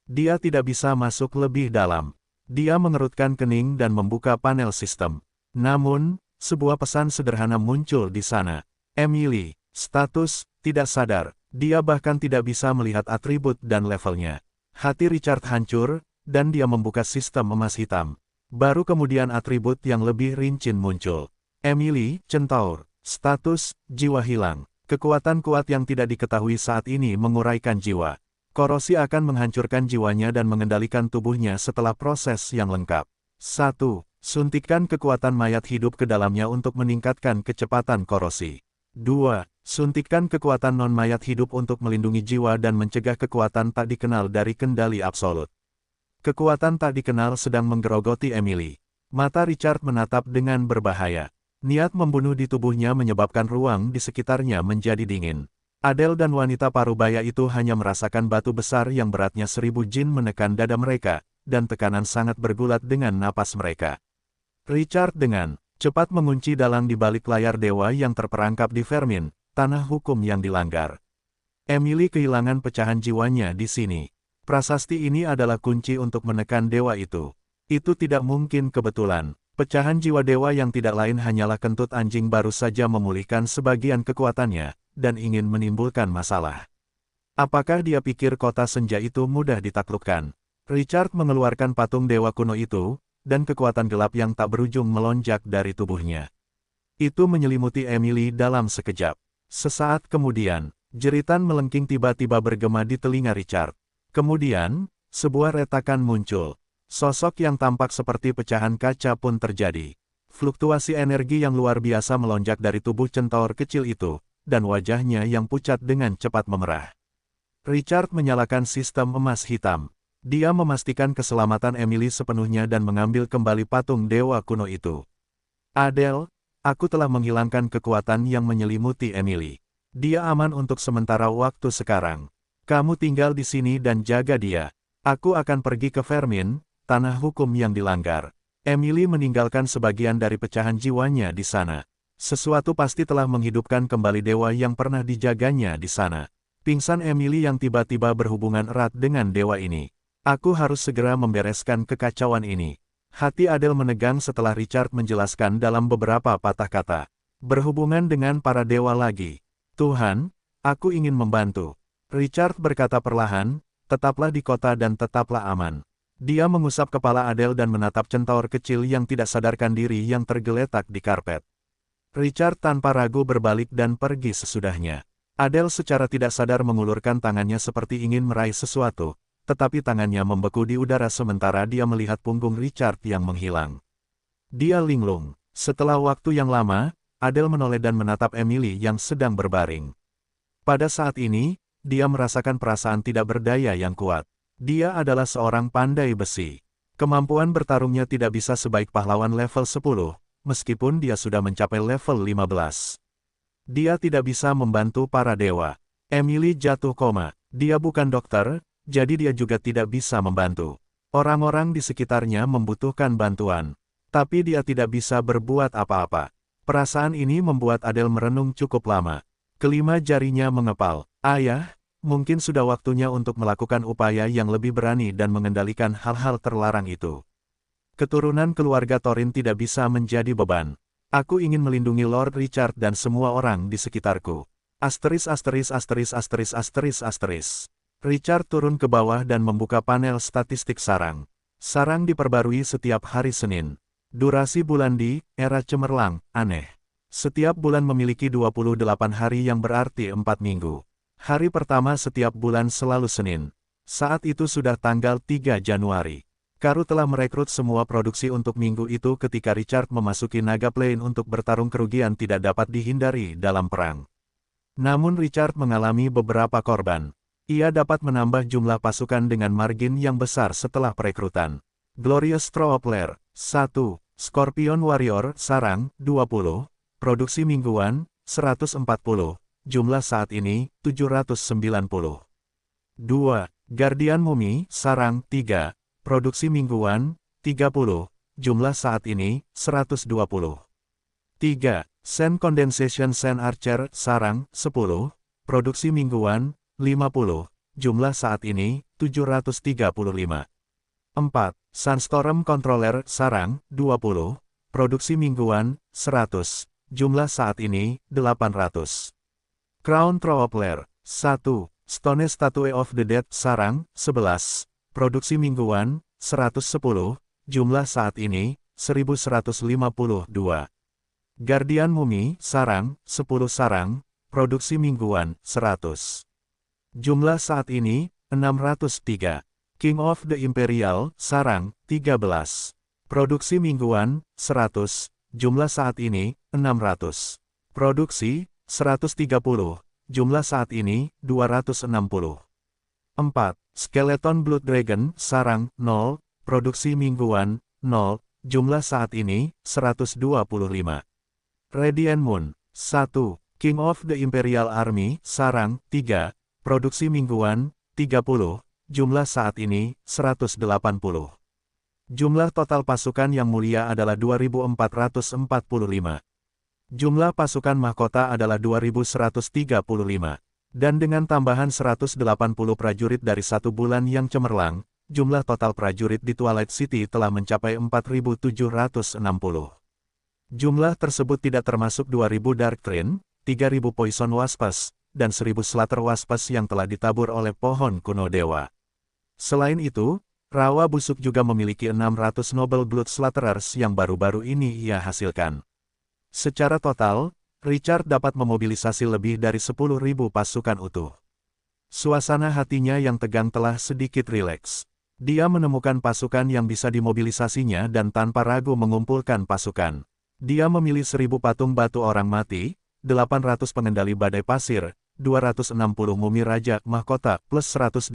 Speaker 1: Dia tidak bisa masuk lebih dalam. Dia mengerutkan kening dan membuka panel sistem. Namun, sebuah pesan sederhana muncul di sana. Emily, status, tidak sadar. Dia bahkan tidak bisa melihat atribut dan levelnya. Hati Richard hancur, dan dia membuka sistem emas hitam. Baru kemudian atribut yang lebih rinci muncul. Emily, centaur. Status, jiwa hilang. Kekuatan kuat yang tidak diketahui saat ini menguraikan jiwa. Korosi akan menghancurkan jiwanya dan mengendalikan tubuhnya setelah proses yang lengkap. 1. Suntikan kekuatan mayat hidup ke dalamnya untuk meningkatkan kecepatan korosi. 2. Suntikan kekuatan non-mayat hidup untuk melindungi jiwa dan mencegah kekuatan tak dikenal dari kendali absolut. Kekuatan tak dikenal sedang menggerogoti Emily. Mata Richard menatap dengan berbahaya. Niat membunuh di tubuhnya menyebabkan ruang di sekitarnya menjadi dingin. Adele dan wanita parubaya itu hanya merasakan batu besar yang beratnya 1000 jin menekan dada mereka, dan tekanan sangat bergulat dengan napas mereka. Richard dengan cepat mengunci dalang di balik layar dewa yang terperangkap di Vermin, tanah hukum yang dilanggar. Emily kehilangan pecahan jiwanya di sini. Prasasti ini adalah kunci untuk menekan dewa itu. Itu tidak mungkin kebetulan. Pecahan jiwa dewa yang tidak lain hanyalah kentut anjing baru saja memulihkan sebagian kekuatannya, dan ingin menimbulkan masalah. Apakah dia pikir kota senja itu mudah ditaklukkan? Richard mengeluarkan patung dewa kuno itu, dan kekuatan gelap yang tak berujung melonjak dari tubuhnya. Itu menyelimuti Emily dalam sekejap. Sesaat kemudian, jeritan melengking tiba-tiba bergema di telinga Richard. Kemudian, sebuah retakan muncul. Sosok yang tampak seperti pecahan kaca pun terjadi. Fluktuasi energi yang luar biasa melonjak dari tubuh centaur kecil itu, dan wajahnya yang pucat dengan cepat memerah. Richard menyalakan sistem emas hitam. Dia memastikan keselamatan Emily sepenuhnya dan mengambil kembali patung dewa kuno itu. Adele, aku telah menghilangkan kekuatan yang menyelimuti Emily. Dia aman untuk sementara waktu sekarang. Kamu tinggal di sini dan jaga dia. Aku akan pergi ke Vermin, tanah hukum yang dilanggar. Emily meninggalkan sebagian dari pecahan jiwanya di sana. Sesuatu pasti telah menghidupkan kembali dewa yang pernah dijaganya di sana. Pingsan Emily yang tiba-tiba berhubungan erat dengan dewa ini. Aku harus segera membereskan kekacauan ini. Hati Adele menegang setelah Richard menjelaskan dalam beberapa patah kata. Berhubungan dengan para dewa lagi. Tuhan, aku ingin membantu. Richard berkata perlahan, tetaplah di kota dan tetaplah aman. Dia mengusap kepala Adele dan menatap centaur kecil yang tidak sadarkan diri yang tergeletak di karpet. Richard tanpa ragu berbalik dan pergi sesudahnya. Adele secara tidak sadar mengulurkan tangannya seperti ingin meraih sesuatu, tetapi tangannya membeku di udara sementara dia melihat punggung Richard yang menghilang. Dia linglung. Setelah waktu yang lama, Adele menoleh dan menatap Emily yang sedang berbaring. Pada saat ini, dia merasakan perasaan tidak berdaya yang kuat. Dia adalah seorang pandai besi. Kemampuan bertarungnya tidak bisa sebaik pahlawan level 10, meskipun dia sudah mencapai level 15. Dia tidak bisa membantu para dewa. Emily jatuh koma. Dia bukan dokter, jadi dia juga tidak bisa membantu. Orang-orang di sekitarnya membutuhkan bantuan. Tapi dia tidak bisa berbuat apa-apa. Perasaan ini membuat Adele merenung cukup lama. Kelima jarinya mengepal. Ayah, mungkin sudah waktunya untuk melakukan upaya yang lebih berani dan mengendalikan hal-hal terlarang itu. Keturunan keluarga Thorin tidak bisa menjadi beban. Aku ingin melindungi Lord Richard dan semua orang di sekitarku. Asteris asteris asteris asteris asteris asteris. Richard turun ke bawah dan membuka panel statistik sarang. Sarang diperbarui setiap hari Senin. Durasi bulan di era cemerlang, aneh. Setiap bulan memiliki 28 hari yang berarti 4 minggu. Hari pertama setiap bulan selalu Senin. Saat itu sudah tanggal 3 Januari. Karu telah merekrut semua produksi untuk minggu itu ketika Richard memasuki Naga Plain untuk bertarung. Kerugian tidak dapat dihindari dalam perang. Namun Richard mengalami beberapa korban. Ia dapat menambah jumlah pasukan dengan margin yang besar setelah perekrutan. Glorious Traveler, 1. Scorpion Warrior, Sarang, 20. Produksi mingguan, 140. Jumlah saat ini, 790. 2. Guardian Mumi, Sarang, 3. Produksi mingguan, 30. Jumlah saat ini, 120. 3. Sand Condensation Sand Archer, Sarang, 10. Produksi mingguan, 50. Jumlah saat ini, 735. 4. Sunstorm Controller, Sarang, 20. Produksi mingguan, 100. Jumlah saat ini, 800. Crown Traveler, 1. Stone Statue of the Dead, Sarang, 11. Produksi mingguan, 110. Jumlah saat ini, 1152. Guardian Mumi, Sarang, 10 sarang. Produksi mingguan, 100. Jumlah saat ini, 603. King of the Imperial, Sarang, 13. Produksi mingguan, 100. Jumlah saat ini, 600. Produksi, 130. Jumlah saat ini, 260. 4. Skeleton Blood Dragon, Sarang, 0. Produksi mingguan, 0. Jumlah saat ini, 125. Radiant Moon, 1. King of the Imperial Army, Sarang, 3. Produksi mingguan, 30. Jumlah saat ini, 180. Jumlah total pasukan yang mulia adalah 2445. Jumlah pasukan mahkota adalah 2135. Dan dengan tambahan 180 prajurit dari 1 bulan yang cemerlang, jumlah total prajurit di Twilight City telah mencapai 4.760. Jumlah tersebut tidak termasuk 2.000 Dark Train, 3.000 Poison Wasps, dan 1.000 Slaughter Wasps yang telah ditabur oleh pohon kuno dewa. Selain itu, rawa busuk juga memiliki 600 Noble Blood Slaughterers yang baru-baru ini ia hasilkan. Secara total, Richard dapat memobilisasi lebih dari 10.000 pasukan utuh. Suasana hatinya yang tegang telah sedikit rileks. Dia menemukan pasukan yang bisa dimobilisasinya dan tanpa ragu mengumpulkan pasukan. Dia memilih 1.000 patung batu orang mati, 800 pengendali badai pasir, 260 mumi raja mahkota plus 180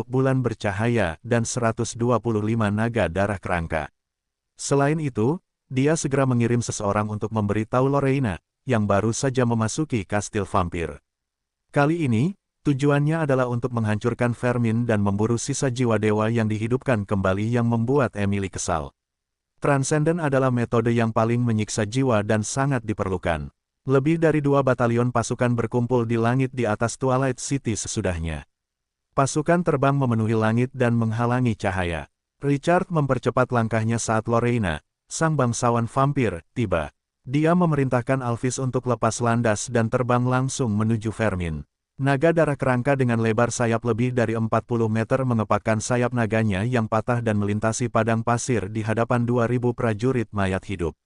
Speaker 1: bulan bercahaya dan 125 naga darah kerangka. Selain itu, dia segera mengirim seseorang untuk memberitahu Lorraine, yang baru saja memasuki kastil vampir. Kali ini, tujuannya adalah untuk menghancurkan vermin dan memburu sisa jiwa dewa yang dihidupkan kembali yang membuat Emily kesal. Transcendent adalah metode yang paling menyiksa jiwa dan sangat diperlukan. Lebih dari 2 batalion pasukan berkumpul di langit di atas Twilight City sesudahnya. Pasukan terbang memenuhi langit dan menghalangi cahaya. Richard mempercepat langkahnya saat Lorraine, sang bangsawan vampir, tiba. Dia memerintahkan Alphys untuk lepas landas dan terbang langsung menuju vermin. Naga darah kerangka dengan lebar sayap lebih dari 40 meter mengepakkan sayap naganya yang patah dan melintasi padang pasir di hadapan 2.000 prajurit mayat hidup.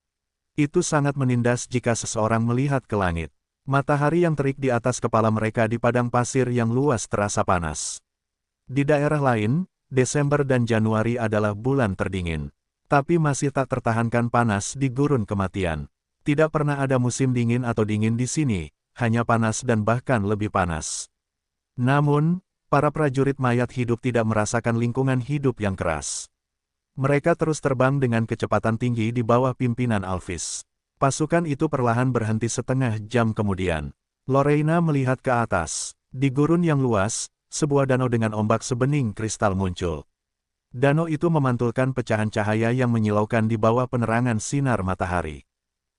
Speaker 1: Itu sangat menindas jika seseorang melihat ke langit. Matahari yang terik di atas kepala mereka di padang pasir yang luas terasa panas. Di daerah lain, Desember dan Januari adalah bulan terdingin. Tapi masih tak tertahankan panas di gurun kematian. Tidak pernah ada musim dingin atau dingin di sini. Hanya panas dan bahkan lebih panas. Namun, para prajurit mayat hidup tidak merasakan lingkungan hidup yang keras. Mereka terus terbang dengan kecepatan tinggi di bawah pimpinan Alphys. Pasukan itu perlahan berhenti setengah jam kemudian. Lorraine melihat ke atas. Di gurun yang luas, sebuah danau dengan ombak sebening kristal muncul. Danau itu memantulkan pecahan cahaya yang menyilaukan di bawah penerangan sinar matahari.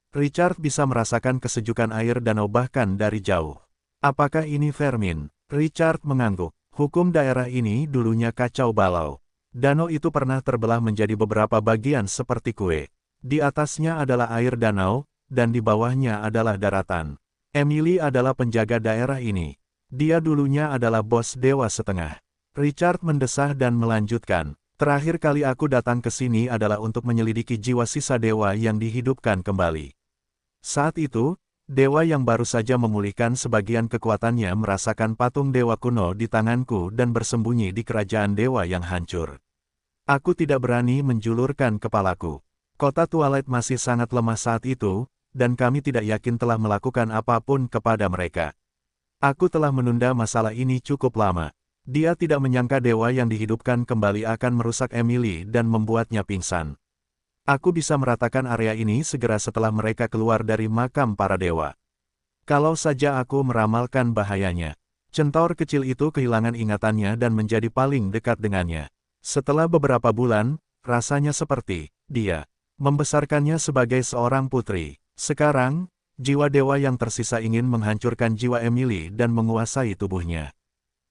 Speaker 1: Richard bisa merasakan kesejukan air danau bahkan dari jauh. Apakah ini vermin? Richard mengangguk. Hukum daerah ini dulunya kacau balau. Danau itu pernah terbelah menjadi beberapa bagian seperti kue. Di atasnya adalah air danau, dan di bawahnya adalah daratan. Emily adalah penjaga daerah ini. Dia dulunya adalah bos dewa setengah. Richard mendesah dan melanjutkan. Terakhir kali aku datang ke sini adalah untuk menyelidiki jiwa sisa dewa yang dihidupkan kembali. Saat itu, dewa yang baru saja memulihkan sebagian kekuatannya merasakan patung dewa kuno di tanganku dan bersembunyi di kerajaan dewa yang hancur. Aku tidak berani menjulurkan kepalaku. Kota Twilight masih sangat lemah saat itu, dan kami tidak yakin telah melakukan apapun kepada mereka. Aku telah menunda masalah ini cukup lama. Dia tidak menyangka dewa yang dihidupkan kembali akan merusak Emily dan membuatnya pingsan. Aku bisa meratakan area ini segera setelah mereka keluar dari makam para dewa. Kalau saja aku meramalkan bahayanya. Centaur kecil itu kehilangan ingatannya dan menjadi paling dekat dengannya. Setelah beberapa bulan, rasanya seperti dia membesarkannya sebagai seorang putri. Sekarang, jiwa dewa yang tersisa ingin menghancurkan jiwa Emily dan menguasai tubuhnya.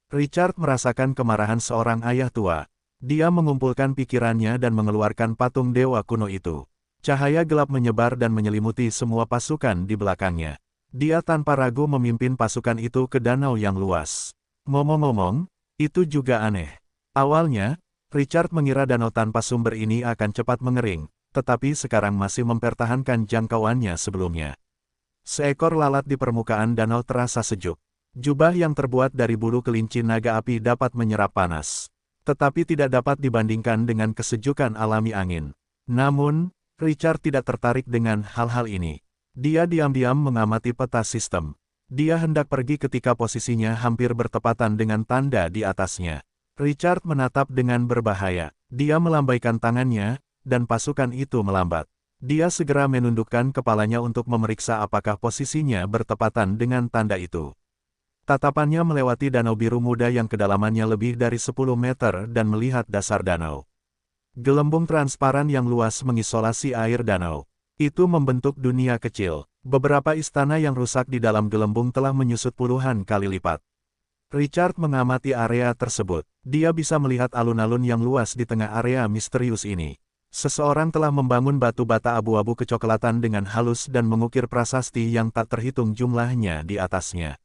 Speaker 1: Richard merasakan kemarahan seorang ayah tua. Dia mengumpulkan pikirannya dan mengeluarkan patung dewa kuno itu. Cahaya gelap menyebar dan menyelimuti semua pasukan di belakangnya. Dia tanpa ragu memimpin pasukan itu ke danau yang luas. Ngomong-ngomong, itu juga aneh. Awalnya, Richard mengira danau tanpa sumber ini akan cepat mengering, tetapi sekarang masih mempertahankan jangkauannya sebelumnya. Seekor lalat di permukaan danau terasa sejuk. Jubah yang terbuat dari bulu kelinci naga api dapat menyerap panas. Tetapi tidak dapat dibandingkan dengan kesejukan alami angin. Namun, Richard tidak tertarik dengan hal-hal ini. Dia diam-diam mengamati peta sistem. Dia hendak pergi ketika posisinya hampir bertepatan dengan tanda di atasnya. Richard menatap dengan berbahaya. Dia melambaikan tangannya, dan pasukan itu melambat. Dia segera menundukkan kepalanya untuk memeriksa apakah posisinya bertepatan dengan tanda itu. Tatapannya melewati danau biru muda yang kedalamannya lebih dari 10 meter dan melihat dasar danau. Gelembung transparan yang luas mengisolasi air danau. Itu membentuk dunia kecil. Beberapa istana yang rusak di dalam gelembung telah menyusut puluhan kali lipat. Richard mengamati area tersebut. Dia bisa melihat alun-alun yang luas di tengah area misterius ini. Seseorang telah membangun batu bata abu-abu kecoklatan dengan halus dan mengukir prasasti yang tak terhitung jumlahnya di atasnya.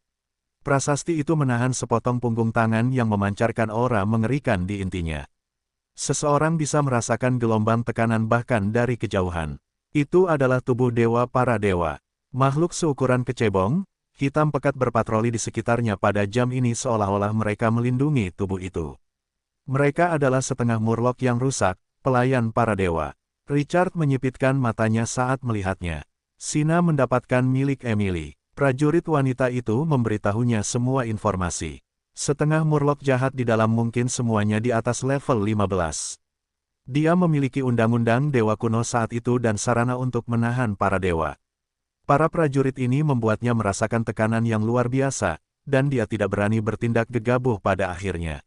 Speaker 1: Prasasti itu menahan sepotong punggung tangan yang memancarkan aura mengerikan di intinya. Seseorang bisa merasakan gelombang tekanan bahkan dari kejauhan. Itu adalah tubuh dewa para dewa. Makhluk seukuran kecebong, hitam pekat berpatroli di sekitarnya pada jam ini seolah-olah mereka melindungi tubuh itu. Mereka adalah setengah murloc yang rusak, pelayan para dewa. Richard menyipitkan matanya saat melihatnya. Sina mendapatkan milik Emily. Prajurit wanita itu memberitahunya semua informasi. Setengah murloc jahat di dalam mungkin semuanya di atas level 15. Dia memiliki undang-undang dewa kuno saat itu dan sarana untuk menahan para dewa. Para prajurit ini membuatnya merasakan tekanan yang luar biasa, dan dia tidak berani bertindak gegabah pada akhirnya.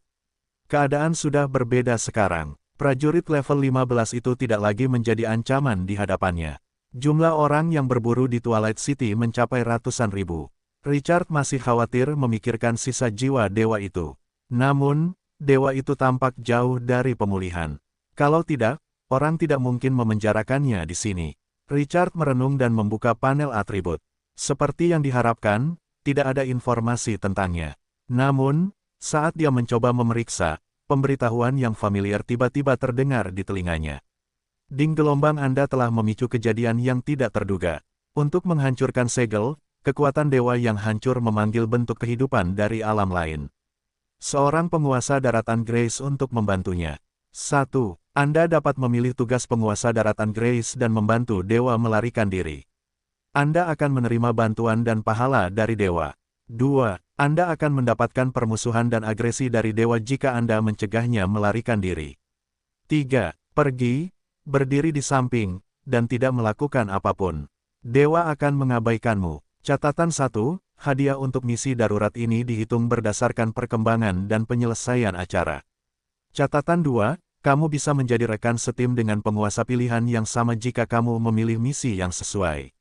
Speaker 1: Keadaan sudah berbeda sekarang. Prajurit level 15 itu tidak lagi menjadi ancaman di hadapannya. Jumlah orang yang berburu di Twilight City mencapai ratusan ribu. Richard masih khawatir memikirkan sisa jiwa dewa itu. Namun, dewa itu tampak jauh dari pemulihan. Kalau tidak, orang tidak mungkin memenjarakannya di sini. Richard merenung dan membuka panel atribut. Seperti yang diharapkan, tidak ada informasi tentangnya. Namun, saat dia mencoba memeriksa, pemberitahuan yang familiar tiba-tiba terdengar di telinganya. Ding, gelombang Anda telah memicu kejadian yang tidak terduga. Untuk menghancurkan segel, kekuatan dewa yang hancur memanggil bentuk kehidupan dari alam lain. Seorang penguasa daratan Grace untuk membantunya. 1. Anda dapat memilih tugas penguasa daratan Grace dan membantu dewa melarikan diri. Anda akan menerima bantuan dan pahala dari dewa. 2. Anda akan mendapatkan permusuhan dan agresi dari dewa jika Anda mencegahnya melarikan diri. 3. Pergi, berdiri di samping, dan tidak melakukan apapun. Dewa akan mengabaikanmu. Catatan 1, hadiah untuk misi darurat ini dihitung berdasarkan perkembangan dan penyelesaian acara. Catatan 2, kamu bisa menjadi rekan setim dengan penguasa pilihan yang sama jika kamu memilih misi yang sesuai.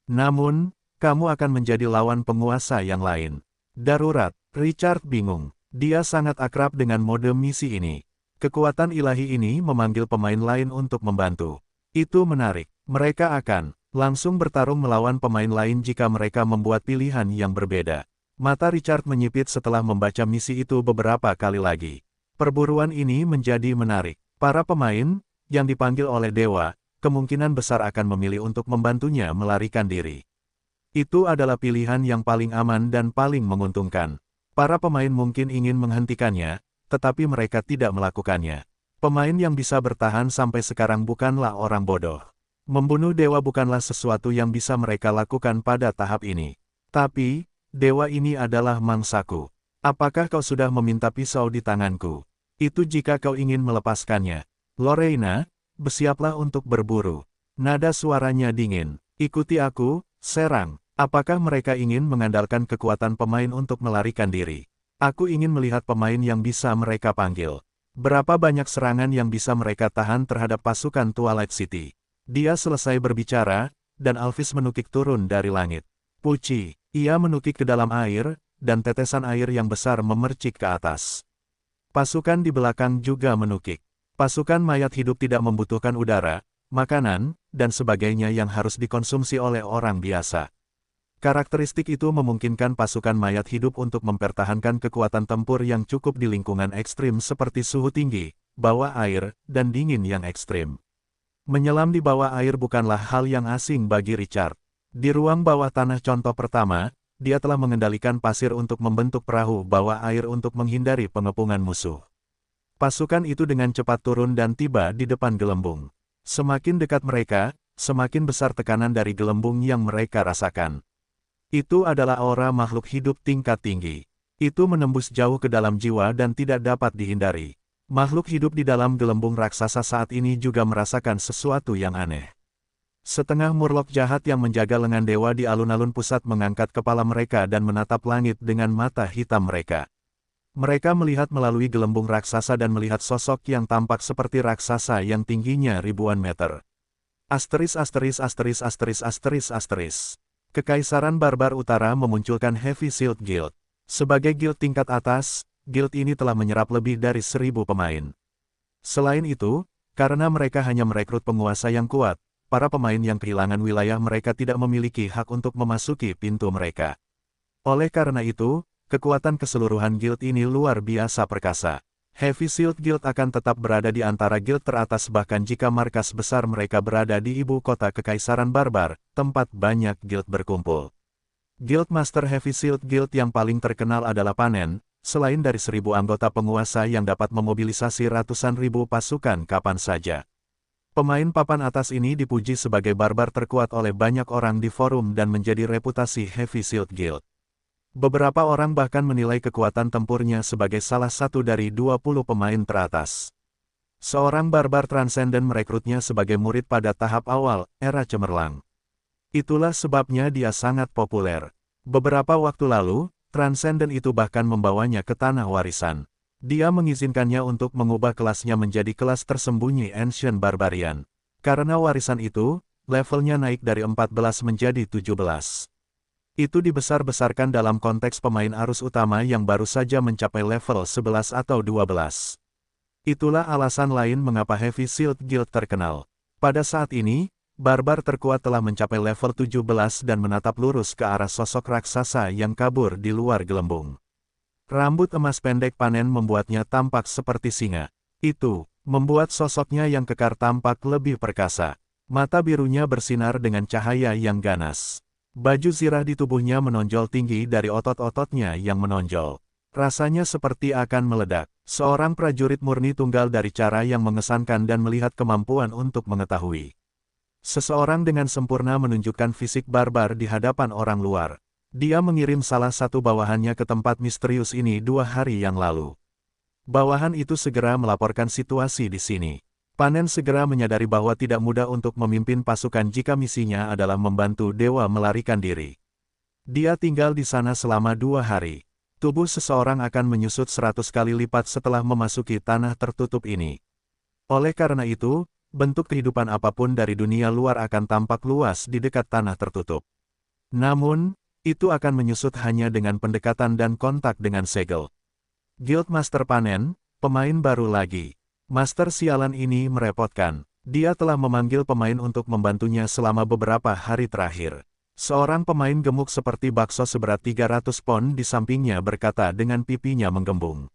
Speaker 1: Namun, kamu akan menjadi lawan penguasa yang lain. Darurat, Richard bingung. Dia sangat akrab dengan mode misi ini. Kekuatan ilahi ini memanggil pemain lain untuk membantu. Itu menarik. Mereka akan langsung bertarung melawan pemain lain jika mereka membuat pilihan yang berbeda. Mata Richard menyipit setelah membaca misi itu beberapa kali lagi. Perburuan ini menjadi menarik. Para pemain, yang dipanggil oleh dewa, kemungkinan besar akan memilih untuk membantunya melarikan diri. Itu adalah pilihan yang paling aman dan paling menguntungkan. Para pemain mungkin ingin menghentikannya, tetapi mereka tidak melakukannya. Pemain yang bisa bertahan sampai sekarang bukanlah orang bodoh. Membunuh dewa bukanlah sesuatu yang bisa mereka lakukan pada tahap ini. Tapi, dewa ini adalah mangsaku. Apakah kau sudah meminta pisau di tanganku? Itu jika kau ingin melepaskannya. Lorena, bersiaplah untuk berburu. Nada suaranya dingin. Ikuti aku, serang. Apakah mereka ingin mengandalkan kekuatan pemain untuk melarikan diri? Aku ingin melihat pemain yang bisa mereka panggil. Berapa banyak serangan yang bisa mereka tahan terhadap pasukan Twilight City? Dia selesai berbicara, dan Alphys menukik turun dari langit. Puci, ia menukik ke dalam air, dan tetesan air yang besar memercik ke atas. Pasukan di belakang juga menukik. Pasukan mayat hidup tidak membutuhkan udara, makanan, dan sebagainya yang harus dikonsumsi oleh orang biasa. Karakteristik itu memungkinkan pasukan mayat hidup untuk mempertahankan kekuatan tempur yang cukup di lingkungan ekstrim seperti suhu tinggi, bawah air, dan dingin yang ekstrim. Menyelam di bawah air bukanlah hal yang asing bagi Richard. Di ruang bawah tanah contoh pertama, dia telah mengendalikan pasir untuk membentuk perahu bawah air untuk menghindari pengepungan musuh. Pasukan itu dengan cepat turun dan tiba di depan gelembung. Semakin dekat mereka, semakin besar tekanan dari gelembung yang mereka rasakan. Itu adalah aura makhluk hidup tingkat tinggi. Itu menembus jauh ke dalam jiwa dan tidak dapat dihindari. Makhluk hidup di dalam gelembung raksasa saat ini juga merasakan sesuatu yang aneh. Setengah murloc jahat yang menjaga lengan dewa di alun-alun pusat mengangkat kepala mereka dan menatap langit dengan mata hitam mereka. Mereka melihat melalui gelembung raksasa dan melihat sosok yang tampak seperti raksasa yang tingginya ribuan meter. Asteris asteris asteris asteris asteris asteris. Kekaisaran Barbar Utara memunculkan Heavy Shield Guild. Sebagai guild tingkat atas, guild ini telah menyerap lebih dari 1.000 pemain. Selain itu, karena mereka hanya merekrut penguasa yang kuat, para pemain yang kehilangan wilayah mereka tidak memiliki hak untuk memasuki pintu mereka. Oleh karena itu, kekuatan keseluruhan guild ini luar biasa perkasa. Heavy Shield Guild akan tetap berada di antara guild teratas bahkan jika markas besar mereka berada di ibu kota Kekaisaran Barbar, tempat banyak guild berkumpul. Guild Master Heavy Shield Guild yang paling terkenal adalah Panen, selain dari 1.000 anggota penguasa yang dapat memobilisasi ratusan ribu pasukan kapan saja. Pemain papan atas ini dipuji sebagai barbar terkuat oleh banyak orang di forum dan menjadi reputasi Heavy Shield Guild. Beberapa orang bahkan menilai kekuatan tempurnya sebagai salah satu dari 20 pemain teratas. Seorang barbar transenden merekrutnya sebagai murid pada tahap awal, era cemerlang. Itulah sebabnya dia sangat populer. Beberapa waktu lalu, transenden itu bahkan membawanya ke tanah warisan. Dia mengizinkannya untuk mengubah kelasnya menjadi kelas tersembunyi Ancient Barbarian. Karena warisan itu, levelnya naik dari 14 menjadi 17. Itu dibesar-besarkan dalam konteks pemain arus utama yang baru saja mencapai level 11 atau 12. Itulah alasan lain mengapa Heavy Shield Guild terkenal. Pada saat ini, barbar terkuat telah mencapai level 17 dan menatap lurus ke arah sosok raksasa yang kabur di luar gelembung. Rambut emas pendek Panen membuatnya tampak seperti singa. Itu membuat sosoknya yang kekar tampak lebih perkasa. Mata birunya bersinar dengan cahaya yang ganas. Baju zirah di tubuhnya menonjol tinggi dari otot-ototnya yang menonjol. Rasanya seperti akan meledak. Seorang prajurit murni tunggal dari cara yang mengesankan dan melihat kemampuan untuk mengetahui. Seseorang dengan sempurna menunjukkan fisik barbar di hadapan orang luar. Dia mengirim salah satu bawahannya ke tempat misterius ini 2 hari yang lalu. Bawahan itu segera melaporkan situasi di sini. Panen segera menyadari bahwa tidak mudah untuk memimpin pasukan jika misinya adalah membantu dewa melarikan diri. Dia tinggal di sana selama 2 hari. Tubuh seseorang akan menyusut 100 kali lipat setelah memasuki tanah tertutup ini. Oleh karena itu, bentuk kehidupan apapun dari dunia luar akan tampak luas di dekat tanah tertutup. Namun, itu akan menyusut hanya dengan pendekatan dan kontak dengan segel. Guild Master Panen, pemain baru lagi. Master sialan ini merepotkan. Dia telah memanggil pemain untuk membantunya selama beberapa hari terakhir. Seorang pemain gemuk seperti bakso seberat 300 pon di sampingnya berkata dengan pipinya menggembung.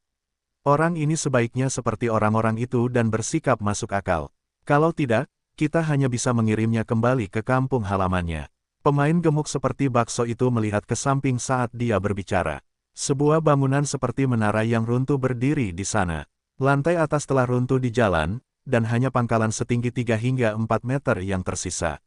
Speaker 1: Orang ini sebaiknya seperti orang-orang itu dan bersikap masuk akal. Kalau tidak, kita hanya bisa mengirimnya kembali ke kampung halamannya. Pemain gemuk seperti bakso itu melihat ke samping saat dia berbicara. Sebuah bangunan seperti menara yang runtuh berdiri di sana. Lantai atas telah runtuh di jalan, dan hanya pangkalan setinggi 3 hingga 4 meter yang tersisa.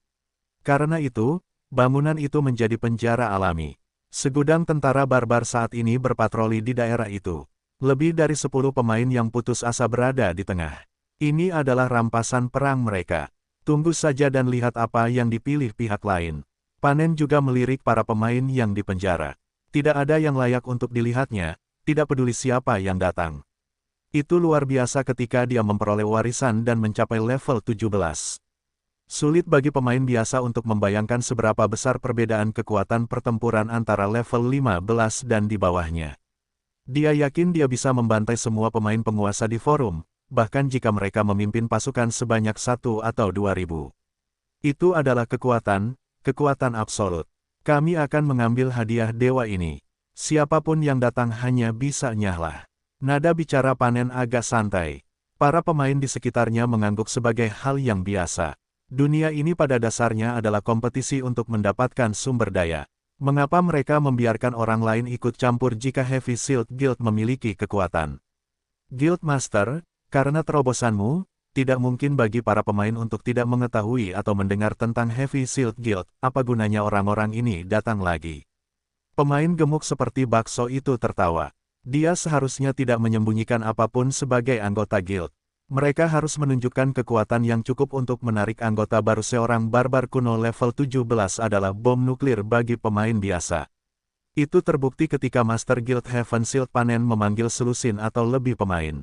Speaker 1: Karena itu, bangunan itu menjadi penjara alami. Segudang tentara barbar saat ini berpatroli di daerah itu. Lebih dari 10 pemain yang putus asa berada di tengah. Ini adalah rampasan perang mereka. Tunggu saja dan lihat apa yang dipilih pihak lain. Panen juga melirik para pemain yang dipenjara. Tidak ada yang layak untuk dilihatnya, tidak peduli siapa yang datang. Itu luar biasa ketika dia memperoleh warisan dan mencapai level 17. Sulit bagi pemain biasa untuk membayangkan seberapa besar perbedaan kekuatan pertempuran antara level 15 dan di bawahnya. Dia yakin dia bisa membantai semua pemain penguasa di forum, bahkan jika mereka memimpin pasukan sebanyak 1 atau 2.000. Itu adalah kekuatan absolut. Kami akan mengambil hadiah dewa ini. Siapapun yang datang hanya bisa nyahlah. Nada bicara Panen agak santai. Para pemain di sekitarnya mengangguk sebagai hal yang biasa. Dunia ini pada dasarnya adalah kompetisi untuk mendapatkan sumber daya. Mengapa mereka membiarkan orang lain ikut campur jika Heavy Shield Guild memiliki kekuatan? Guild Master, karena terobosanmu, tidak mungkin bagi para pemain untuk tidak mengetahui atau mendengar tentang Heavy Shield Guild. Apa gunanya orang-orang ini datang lagi? Pemain gemuk seperti bakso itu tertawa. Dia seharusnya tidak menyembunyikan apapun sebagai anggota guild. Mereka harus menunjukkan kekuatan yang cukup untuk menarik anggota baru. Seorang barbar kuno level 17 adalah bom nuklir bagi pemain biasa. Itu terbukti ketika Master Guild Heaven Shield Panen memanggil selusin atau lebih pemain.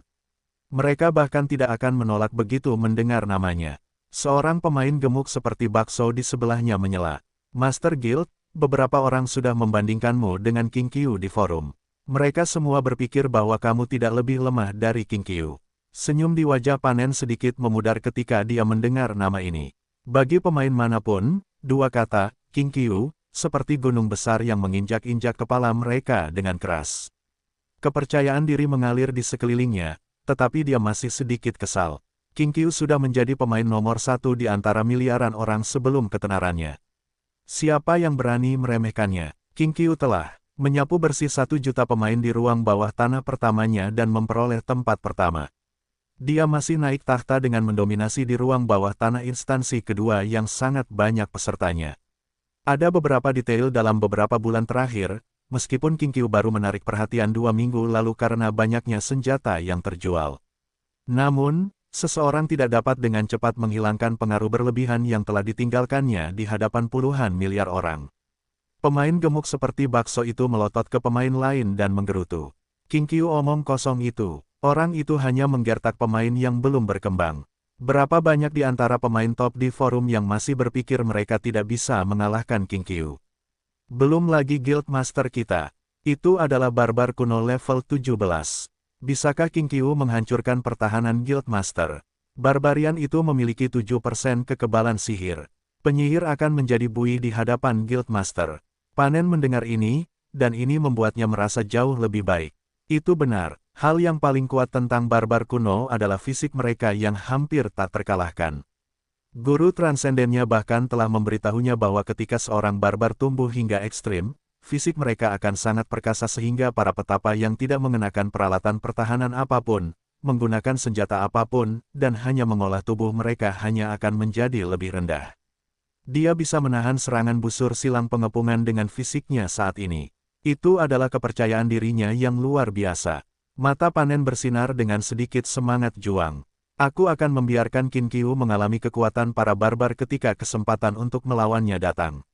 Speaker 1: Mereka bahkan tidak akan menolak begitu mendengar namanya. Seorang pemain gemuk seperti bakso di sebelahnya menyela. Master Guild, beberapa orang sudah membandingkanmu dengan King Qiu di forum. Mereka semua berpikir bahwa kamu tidak lebih lemah dari King Qiu. Senyum di wajah Panen sedikit memudar ketika dia mendengar nama ini. Bagi pemain manapun, dua kata, King Qiu, seperti gunung besar yang menginjak-injak kepala mereka dengan keras. Kepercayaan diri mengalir di sekelilingnya, tetapi dia masih sedikit kesal. King Qiu sudah menjadi pemain nomor satu di antara miliaran orang sebelum ketenarannya. Siapa yang berani meremehkannya? King Qiu telah menyapu bersih 1 juta pemain di ruang bawah tanah pertamanya dan memperoleh tempat pertama. Dia masih naik takhta dengan mendominasi di ruang bawah tanah instansi kedua yang sangat banyak pesertanya. Ada beberapa detail dalam beberapa bulan terakhir, meskipun King Qiu baru menarik perhatian 2 minggu lalu karena banyaknya senjata yang terjual. Namun, seseorang tidak dapat dengan cepat menghilangkan pengaruh berlebihan yang telah ditinggalkannya di hadapan puluhan miliar orang. Pemain gemuk seperti bakso itu melotot ke pemain lain dan menggerutu. King Qiu omong kosong itu. Orang itu hanya menggertak pemain yang belum berkembang. Berapa banyak di antara pemain top di forum yang masih berpikir mereka tidak bisa mengalahkan King Qiu. Belum lagi Guild Master kita. Itu adalah barbar kuno level 17. Bisakah King Qiu menghancurkan pertahanan Guild Master? Barbarian itu memiliki 7% kekebalan sihir. Penyihir akan menjadi bui di hadapan Guild Master. Panen mendengar ini, dan ini membuatnya merasa jauh lebih baik. Itu benar, hal yang paling kuat tentang barbar kuno adalah fisik mereka yang hampir tak terkalahkan. Guru transendennya bahkan telah memberitahunya bahwa ketika seorang barbar tumbuh hingga ekstrim, fisik mereka akan sangat perkasa sehingga para petapa yang tidak mengenakan peralatan pertahanan apapun, menggunakan senjata apapun, dan hanya mengolah tubuh mereka hanya akan menjadi lebih rendah. Dia bisa menahan serangan busur silang pengepungan dengan fisiknya saat ini. Itu adalah kepercayaan dirinya yang luar biasa. Mata Panen bersinar dengan sedikit semangat juang. Aku akan membiarkan King Qiu mengalami kekuatan para barbar ketika kesempatan untuk melawannya datang.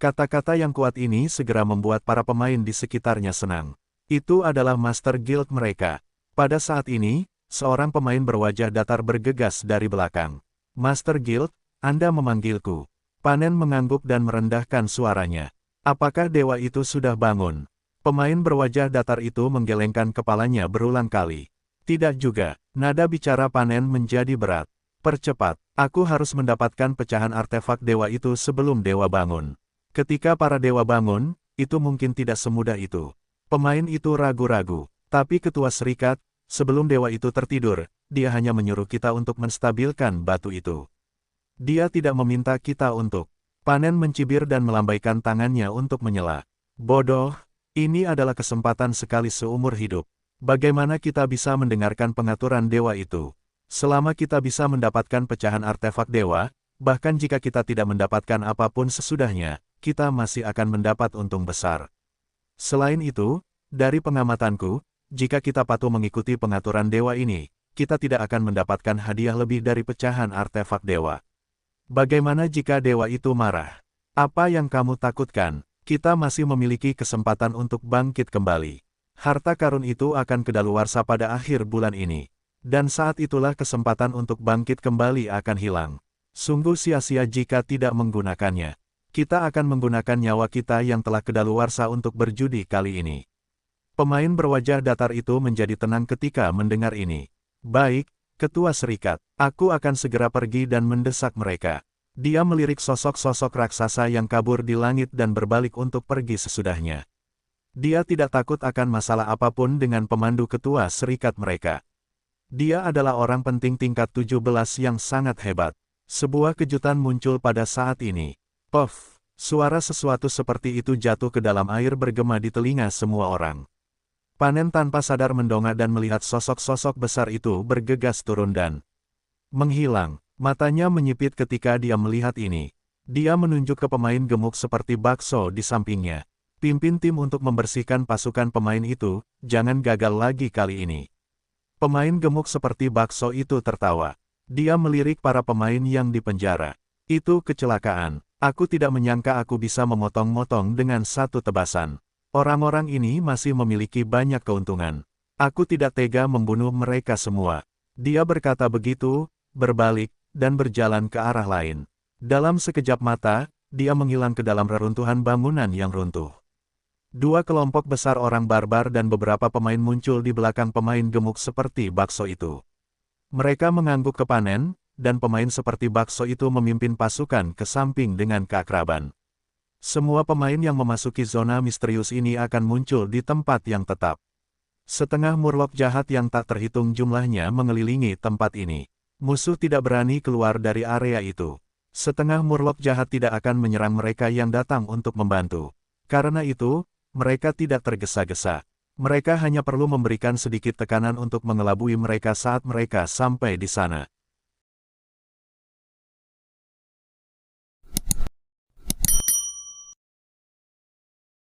Speaker 1: Kata-kata yang kuat ini segera membuat para pemain di sekitarnya senang. Itu adalah Master Guild mereka. Pada saat ini, seorang pemain berwajah datar bergegas dari belakang. Master Guild, Anda memanggilku. Panen mengangguk dan merendahkan suaranya. Apakah dewa itu sudah bangun? Pemain berwajah datar itu menggelengkan kepalanya berulang kali. Tidak juga, nada bicara Panen menjadi berat. Percepat, aku harus mendapatkan pecahan artefak dewa itu sebelum dewa bangun. Ketika para dewa bangun, itu mungkin tidak semudah itu. Pemain itu ragu-ragu, tapi ketua serikat, sebelum dewa itu tertidur, dia hanya menyuruh kita untuk menstabilkan batu itu. Dia tidak meminta kita untuk. Panen mencibir dan melambaikan tangannya untuk menyela. Bodoh, ini adalah kesempatan sekali seumur hidup. Bagaimana kita bisa mendengarkan pengaturan dewa itu? Selama kita bisa mendapatkan pecahan artefak dewa, bahkan jika kita tidak mendapatkan apapun sesudahnya, kita masih akan mendapat untung besar. Selain itu, dari pengamatanku, jika kita patuh mengikuti pengaturan dewa ini, kita tidak akan mendapatkan hadiah lebih dari pecahan artefak dewa. Bagaimana jika dewa itu marah? Apa yang kamu takutkan? Kita masih memiliki kesempatan untuk bangkit kembali. Harta karun itu akan kedaluarsa pada akhir bulan ini. Dan saat itulah kesempatan untuk bangkit kembali akan hilang. Sungguh sia-sia jika tidak menggunakannya. Kita akan menggunakan nyawa kita yang telah kedaluarsa untuk berjudi kali ini. Pemain berwajah datar itu menjadi tenang ketika mendengar ini. Baik, Ketua Serikat, aku akan segera pergi dan mendesak mereka. Dia melirik sosok-sosok raksasa yang kabur di langit dan berbalik untuk pergi sesudahnya. Dia tidak takut akan masalah apapun dengan pemandu Ketua Serikat mereka. Dia adalah orang penting tingkat 17 yang sangat hebat. Sebuah kejutan muncul pada saat ini. Puff, suara sesuatu seperti itu jatuh ke dalam air bergema di telinga semua orang. Panen tanpa sadar mendongak dan melihat sosok-sosok besar itu bergegas turun dan menghilang. Matanya menyipit ketika dia melihat ini. Dia menunjuk ke pemain gemuk seperti bakso di sampingnya. Pimpin tim untuk membersihkan pasukan pemain itu, jangan gagal lagi kali ini. Pemain gemuk seperti bakso itu tertawa. Dia melirik para pemain yang dipenjara. Itu kecelakaan. Aku tidak menyangka aku bisa memotong-motong dengan satu tebasan. Orang-orang ini masih memiliki banyak keuntungan. Aku tidak tega membunuh mereka semua. Dia berkata begitu, berbalik, dan berjalan ke arah lain. Dalam sekejap mata, dia menghilang ke dalam reruntuhan bangunan yang runtuh. Dua kelompok besar orang barbar dan beberapa pemain muncul di belakang pemain gemuk seperti bakso itu. Mereka mengangguk ke panen, dan pemain seperti bakso itu memimpin pasukan ke samping dengan keakraban. Semua pemain yang memasuki zona misterius ini akan muncul di tempat yang tetap. Setengah murloc jahat yang tak terhitung jumlahnya mengelilingi tempat ini. Musuh tidak berani keluar dari area itu. Setengah murloc jahat tidak akan menyerang mereka yang datang untuk membantu. Karena itu, mereka tidak tergesa-gesa. Mereka hanya perlu memberikan sedikit tekanan untuk mengelabui mereka saat mereka sampai di sana.